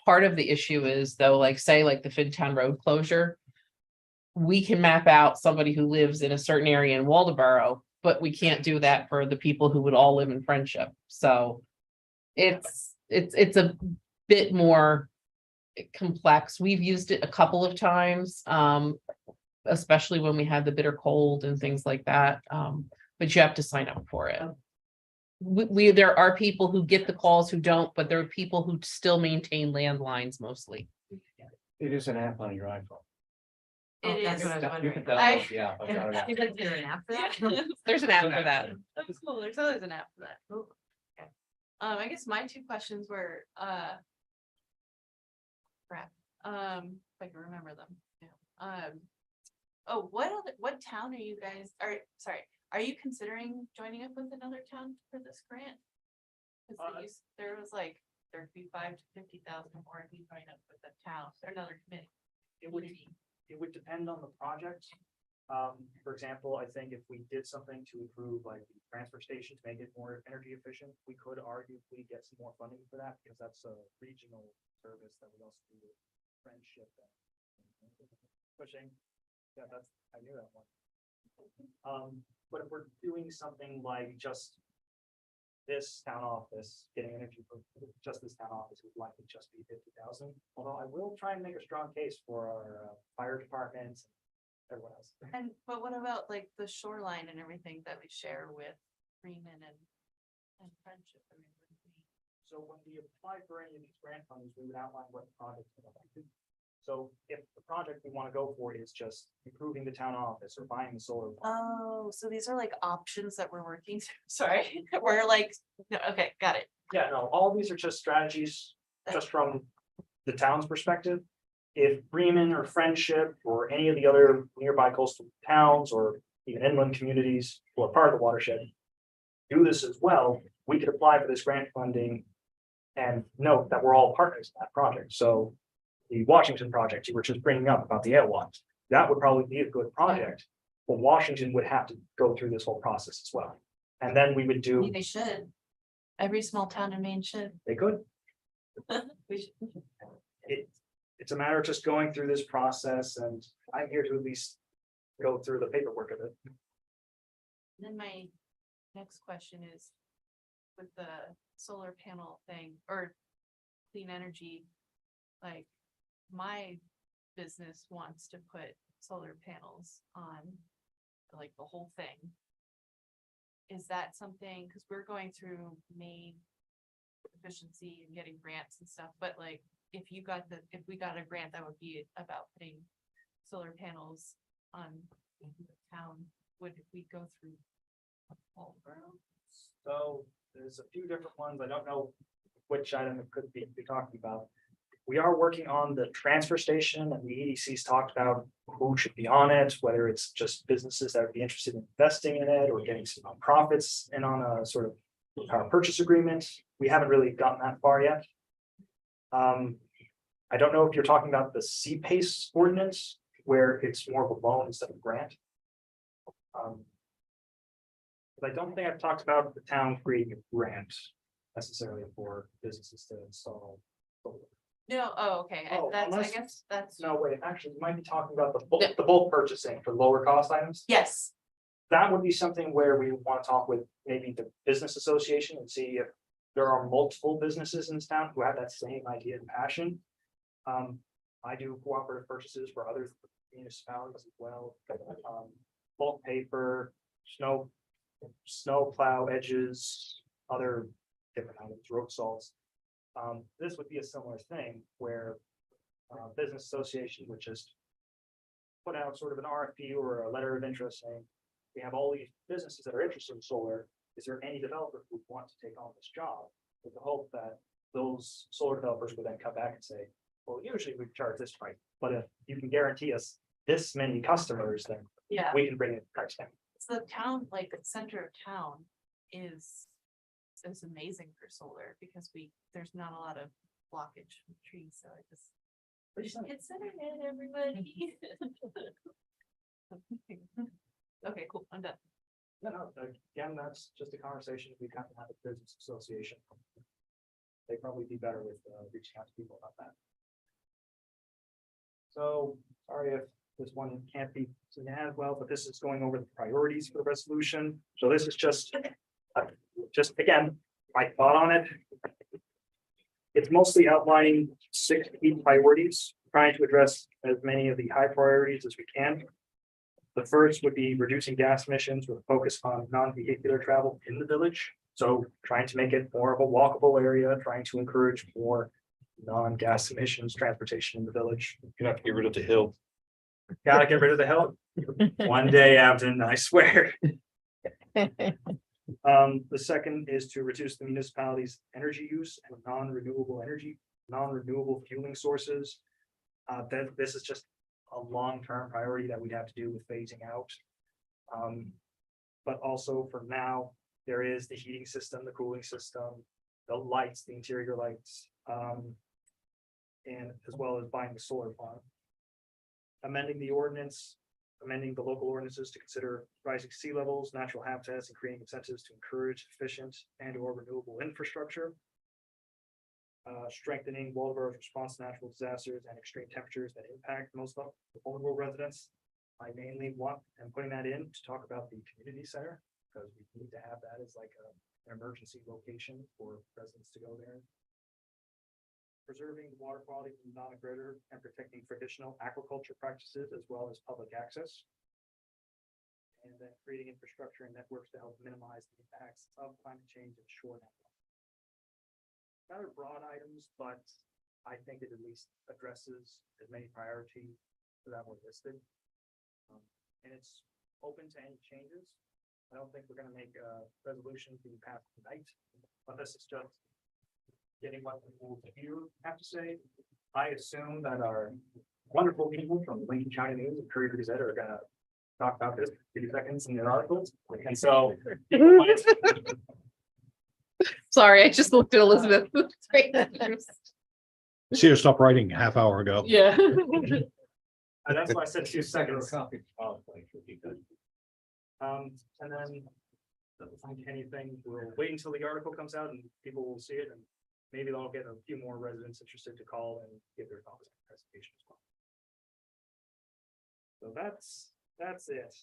part of the issue is though, like say like the Fidtown Road closure. We can map out somebody who lives in a certain area in Waldeboro, but we can't do that for the people who would all live in Friendship, so. It's a bit more complex. We've used it a couple of times, especially when we had the bitter cold and things like that. But you have to sign up for it. There are people who get the calls who don't, but there are people who still maintain landlines mostly. It is an app on your iPhone. It That's is. what I was You wondering. can download the app. I've got it out. Is there an app for that? There's an app for that. That's cool. There's always an app for that. Oh, okay. I guess my two questions were, crap, if I can remember them. Yeah. Oh, what town are you guys, are you considering joining up with another town for this grant? Cause there was like, there'd be 5,000 to 50,000 more if you join up with a town or another committee. It would depend on the project. For example, I think if we did something to improve like the transfer station to make it more energy efficient, we could arguably get some more funding for that because that's a regional service that we also do with Friendship. Pushing. Yeah, I knew that one. But if we're doing something like just this town office, getting energy for just this town office would likely just be 50,000. Although I will try and make a strong case for our fire departments. Everyone else. But what about like the shoreline and everything that we share with Freeman and Friendship? I mean, So when we apply for any of these grant funds, we would outline what the project is about. So if the project we want to go for is just improving the town office or buying the solar. Oh, so these are like options that we're working through. Sorry, we're like, no, okay, got it. Yeah, no, all these are just strategies, just from the town's perspective. If Bremen or Friendship or any of the other nearby coastal towns or even inland communities who are part of the watershed do this as well, we could apply for this grant funding and note that we're all partners in that project. So the Washington project you were just bringing up about the AOWAT, that would probably be a good project, but Washington would have to go through this whole process as well. And then we would do, They should. Every small town in Maine should. they could. We should. It's a matter of just going through this process, and I'm here to at least go through the paperwork of it. Then my next question is with the solar panel thing or clean energy, like my business wants to put solar panels on like the whole thing. Is that something, because we're going through main efficiency and getting grants and stuff, but like if we got a grant that would be about putting solar panels on the town, would we go through Waldeboro? So there's a few different ones. I don't know which item it could be talking about. We are working on the transfer station, and the EDC's talked about who should be on it, whether it's just businesses that would be interested in investing in it or getting some profits and on a sort of power purchase agreement. We haven't really gotten that far yet. I don't know if you're talking about the CPACE ordinance, where it's more of a loan instead of a grant. But I don't think I've talked about the town creating a grant necessarily for businesses to install. No, oh, okay, Oh, I unless- guess that's. No, wait, actually, you might be talking about the bulk purchasing for lower cost items. Yes, That would be something where we want to talk with maybe the business association and see if there are multiple businesses in this town who have that same idea and passion. I do cooperative purchases for other municipalities as well. Bulk paper, snow plow edges, other different items, road salts. This would be a similar thing where business association would just put out sort of an RFP or a letter of interest saying, we have all these businesses that are interested in solar. Is there any developer who want to take on this job? With the hope that those solar developers would then come back and say, well, usually we charge this price, but if you can guarantee us this many customers, then yeah, we can bring it price down. so the town, like the center of town is amazing for solar because there's not a lot of blockage from trees, so I just. We should consider it, everybody. Okay, cool, I'm done. No, again, that's just a conversation we have to have a business association. They'd probably be better with reaching out to people about that. So, sorry if this one can't be seen as well, but this is going over the priorities for the resolution. So this is just again, my thought on it. It's mostly outlining 6 key priorities, trying to address as many of the high priorities as we can. The first would be reducing gas emissions with a focus on non-vehicular travel in the village. So trying to make it more of a walkable area, trying to encourage more non-gas emissions transportation in the village. You have to get rid of the hill. Gotta get rid of the hill. One day, Abden, I swear. The second is to reduce the municipality's energy use and non-renewable fueling sources. This is just a long-term priority that we'd have to do with phasing out. But also for now, there is the heating system, the cooling system, the lights, the interior lights, and as well as buying the solar farm. Amending the ordinance, amending the local ordinances to consider rising sea levels, natural habitats, and creating incentives to encourage efficient and/or renewable infrastructure. Strengthening Waldeboro's response to natural disasters and extreme temperatures that impact most vulnerable residents. I mainly want, and putting that in to talk about the community center, because we need to have that as like an emergency location for residents to go there. Preserving water quality from non-agriculture and protecting traditional aquaculture practices as well as public access. And then creating infrastructure and networks to help minimize the impacts of climate change and shore networks. Rather broad items, but I think it at least addresses as many priorities that were listed. And it's open to any changes. I don't think we're gonna make a resolution being passed tonight, but this is just getting what people here have to say. I assume that our wonderful people from the Lincoln County News and Courier Gazette are gonna talk about this in 2 seconds in their articles. And so Sorry, I just looked at Elizabeth. See her stop writing half hour ago. Yeah. and that's why I said 2 seconds. And then doesn't find anything, we'll wait until the article comes out and people will see it and maybe they'll get a few more residents interested to call and give their thoughts on the presentation as well. So that's it.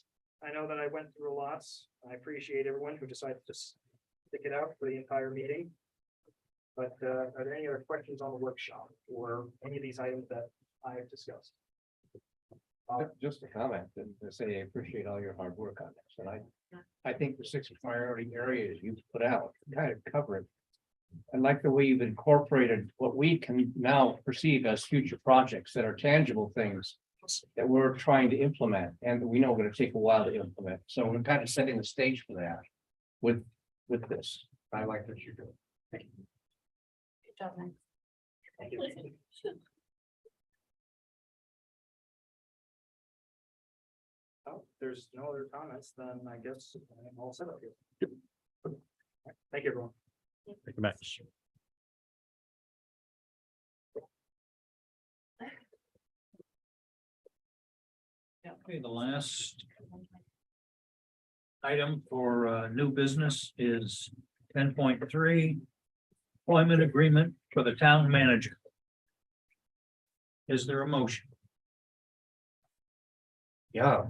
I know that I went through a lot. I appreciate everyone who decided to stick it out for the entire meeting. But are there any other questions on the workshop or any of these items that I have discussed? Just a comment and to say I appreciate all your hard work on this, and I think the 6 priority areas you've put out kind of cover it. I like the way you've incorporated what we can now perceive as future projects that are tangible things that we're trying to implement and that we know are going to take a while to implement. So we're kind of setting the stage for that with this. I like what you're doing. Thank you. Good job, man. Thank you. Oh, there's no other comments, then I guess I'm all set up here. Thank you, everyone. Thank you, Max. Okay, the last item for new business is 10.3 employment agreement for the town manager. Is there a motion? Yeah,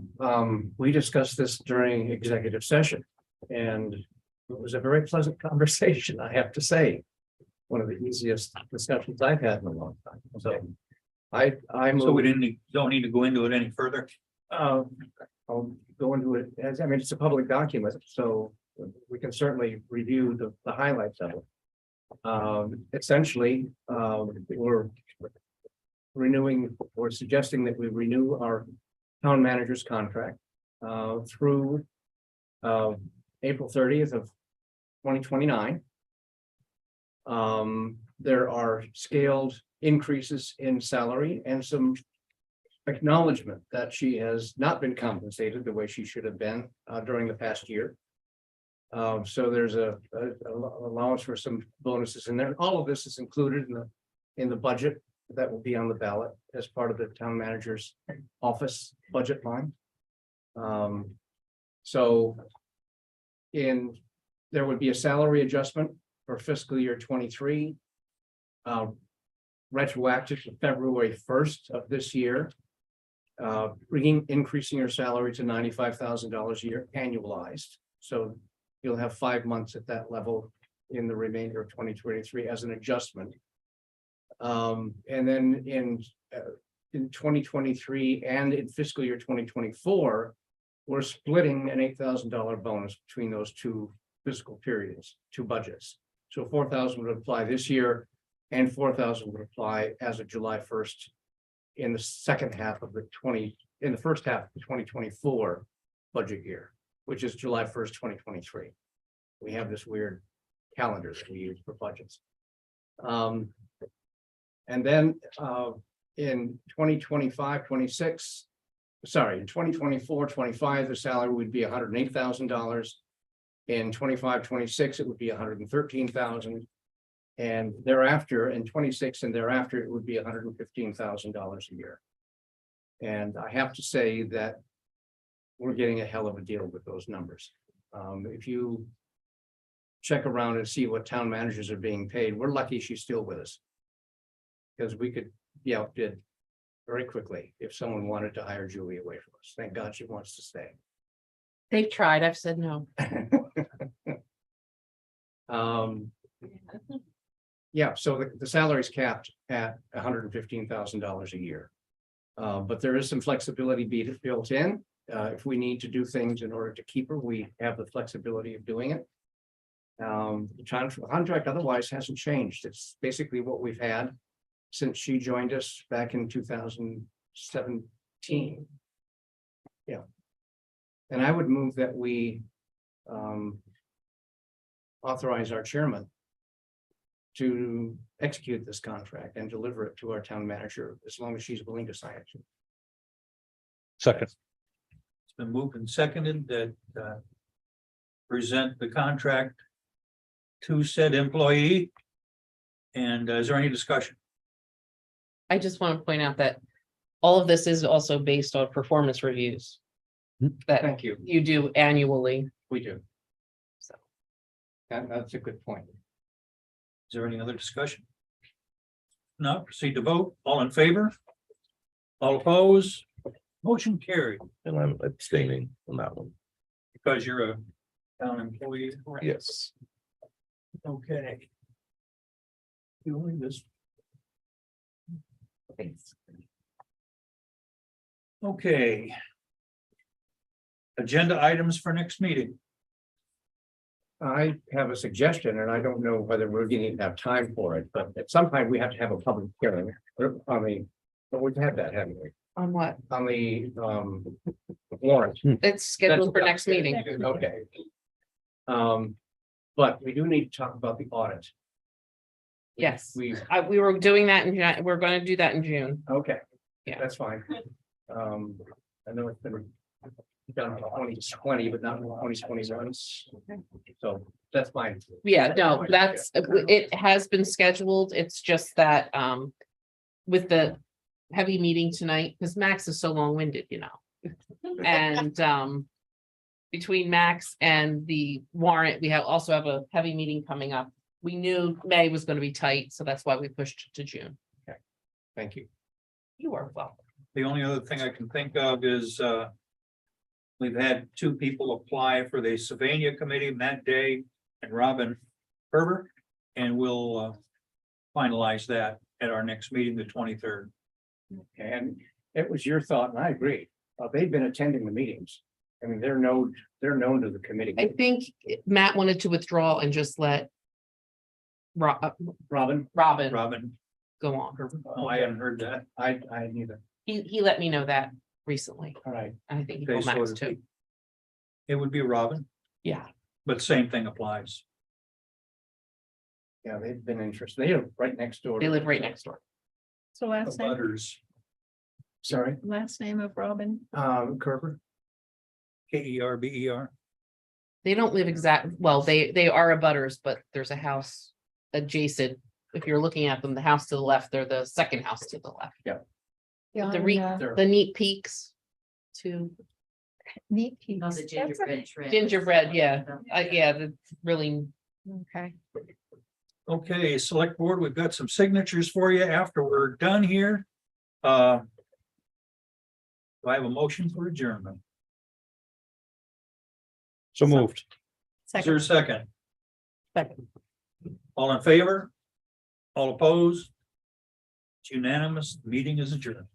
we discussed this during executive session and it was a very pleasant conversation, I have to say. One of the easiest discussions I've had in a long time. So I'm. So we don't need to go into it any further. I'll go into it as, I mean, it's a public document, so we can certainly review the highlights of it. Essentially, we're renewing or suggesting that we renew our town manager's contract through April 30th of 2029. There are scaled increases in salary and some acknowledgement that she has not been compensated the way she should have been during the past year. So there's a allowance for some bonuses in there. All of this is included in the budget that will be on the ballot as part of the town manager's office budget line. So there would be a salary adjustment for fiscal year 23. Retroactive to February 1st of this year. Increasing your salary to $95,000 a year annualized. So you'll have 5 months at that level in the remainder of 2023 as an adjustment. And then in 2023 and in fiscal year 2024, we're splitting an $8,000 bonus between those two fiscal periods, two budgets. So 4,000 would apply this year and 4,000 would apply as of July 1st in the second half of in the first half of the 2024 budget year, which is July 1st, 2023. We have this weird calendar that we use for budgets. And then in 2025, 26, sorry, in 2024, 25, the salary would be $108,000. In 25, 26, it would be $113,000. And thereafter, in 26 and thereafter, it would be $115,000 a year. And I have to say that we're getting a hell of a deal with those numbers. If you check around and see what town managers are being paid, we're lucky she's still with us. Because we could be outbid very quickly if someone wanted to hire Julie away from us. Thank God she wants to stay. They've tried, I've said no. Yeah, so the salary is capped at $115,000 a year. But there is some flexibility built in. If we need to do things in order to keep her, we have the flexibility of doing it. The contract otherwise hasn't changed. It's basically what we've had since she joined us back in 2017. Yeah. And I would move that we authorize our chairman to execute this contract and deliver it to our town manager as long as she's willing to sign it. Second. It's been moved and seconded that present the contract to said employee. And is there any discussion? I just want to point out that all of this is also based on performance reviews. That Thank you. you do annually. We do. So. That's a good point. Is there any other discussion? No, proceed to vote. All in favor? All opposed? Motion carried And I'm abstaining on that one. because you're a town employee. Yes. Okay. Doing this. Thanks. Okay. Agenda items for next meeting. I have a suggestion, and I don't know whether we're going to have time for it, but at some time we have to have a public hearing on the, but we've had that, haven't we? On what? On the warrant. It's scheduled for next meeting. Okay. But we do need to talk about the audit. Yes, We, we were doing that we're going to do that in June. okay. Yeah. That's fine. I know it's been done in 2020, but not in 2021. So that's fine. Yeah, no, that's, it has been scheduled. It's just that, with the heavy meeting tonight, because Max is so long-winded, you know. And between Max and the warrant, we also have a heavy meeting coming up. We knew May was gonna be tight, so that's why we pushed to June. Thank you. You are welcome. The only other thing I can think of is, we've had two people apply for the Sylvania Committee, Matt Day and Robin Herbert. And we'll finalize that at our next meeting, the 23rd. And it was your thought, and I agree. They've been attending the meetings. I mean, they're known to the committee. I think Matt wanted to withdraw and just let Robin, Robin, go on. oh, I hadn't heard that. I neither. He let me know that recently. All right. I think he Okay, told so Max it'd too. be- It would be Robin, Yeah, but same thing applies. Yeah, they've been interested. They live right next door. they live right next door. So last name, Butters, Sorry, last name of Robin. Kerber. Kerber. They don't live well, they are abutters, but there's a house adjacent. If you're looking at them, the house to the left, they're the second house to the left. The neat peaks to Neat. Oh, the gingerbread tree. gingerbread, yeah, the really. Okay. Okay, select board, we've got some signatures for you after we're done here. Do I have a motion for adjournment? So moved. Is there a second? Second. All in favor? All opposed? It's unanimous, the meeting is adjourned.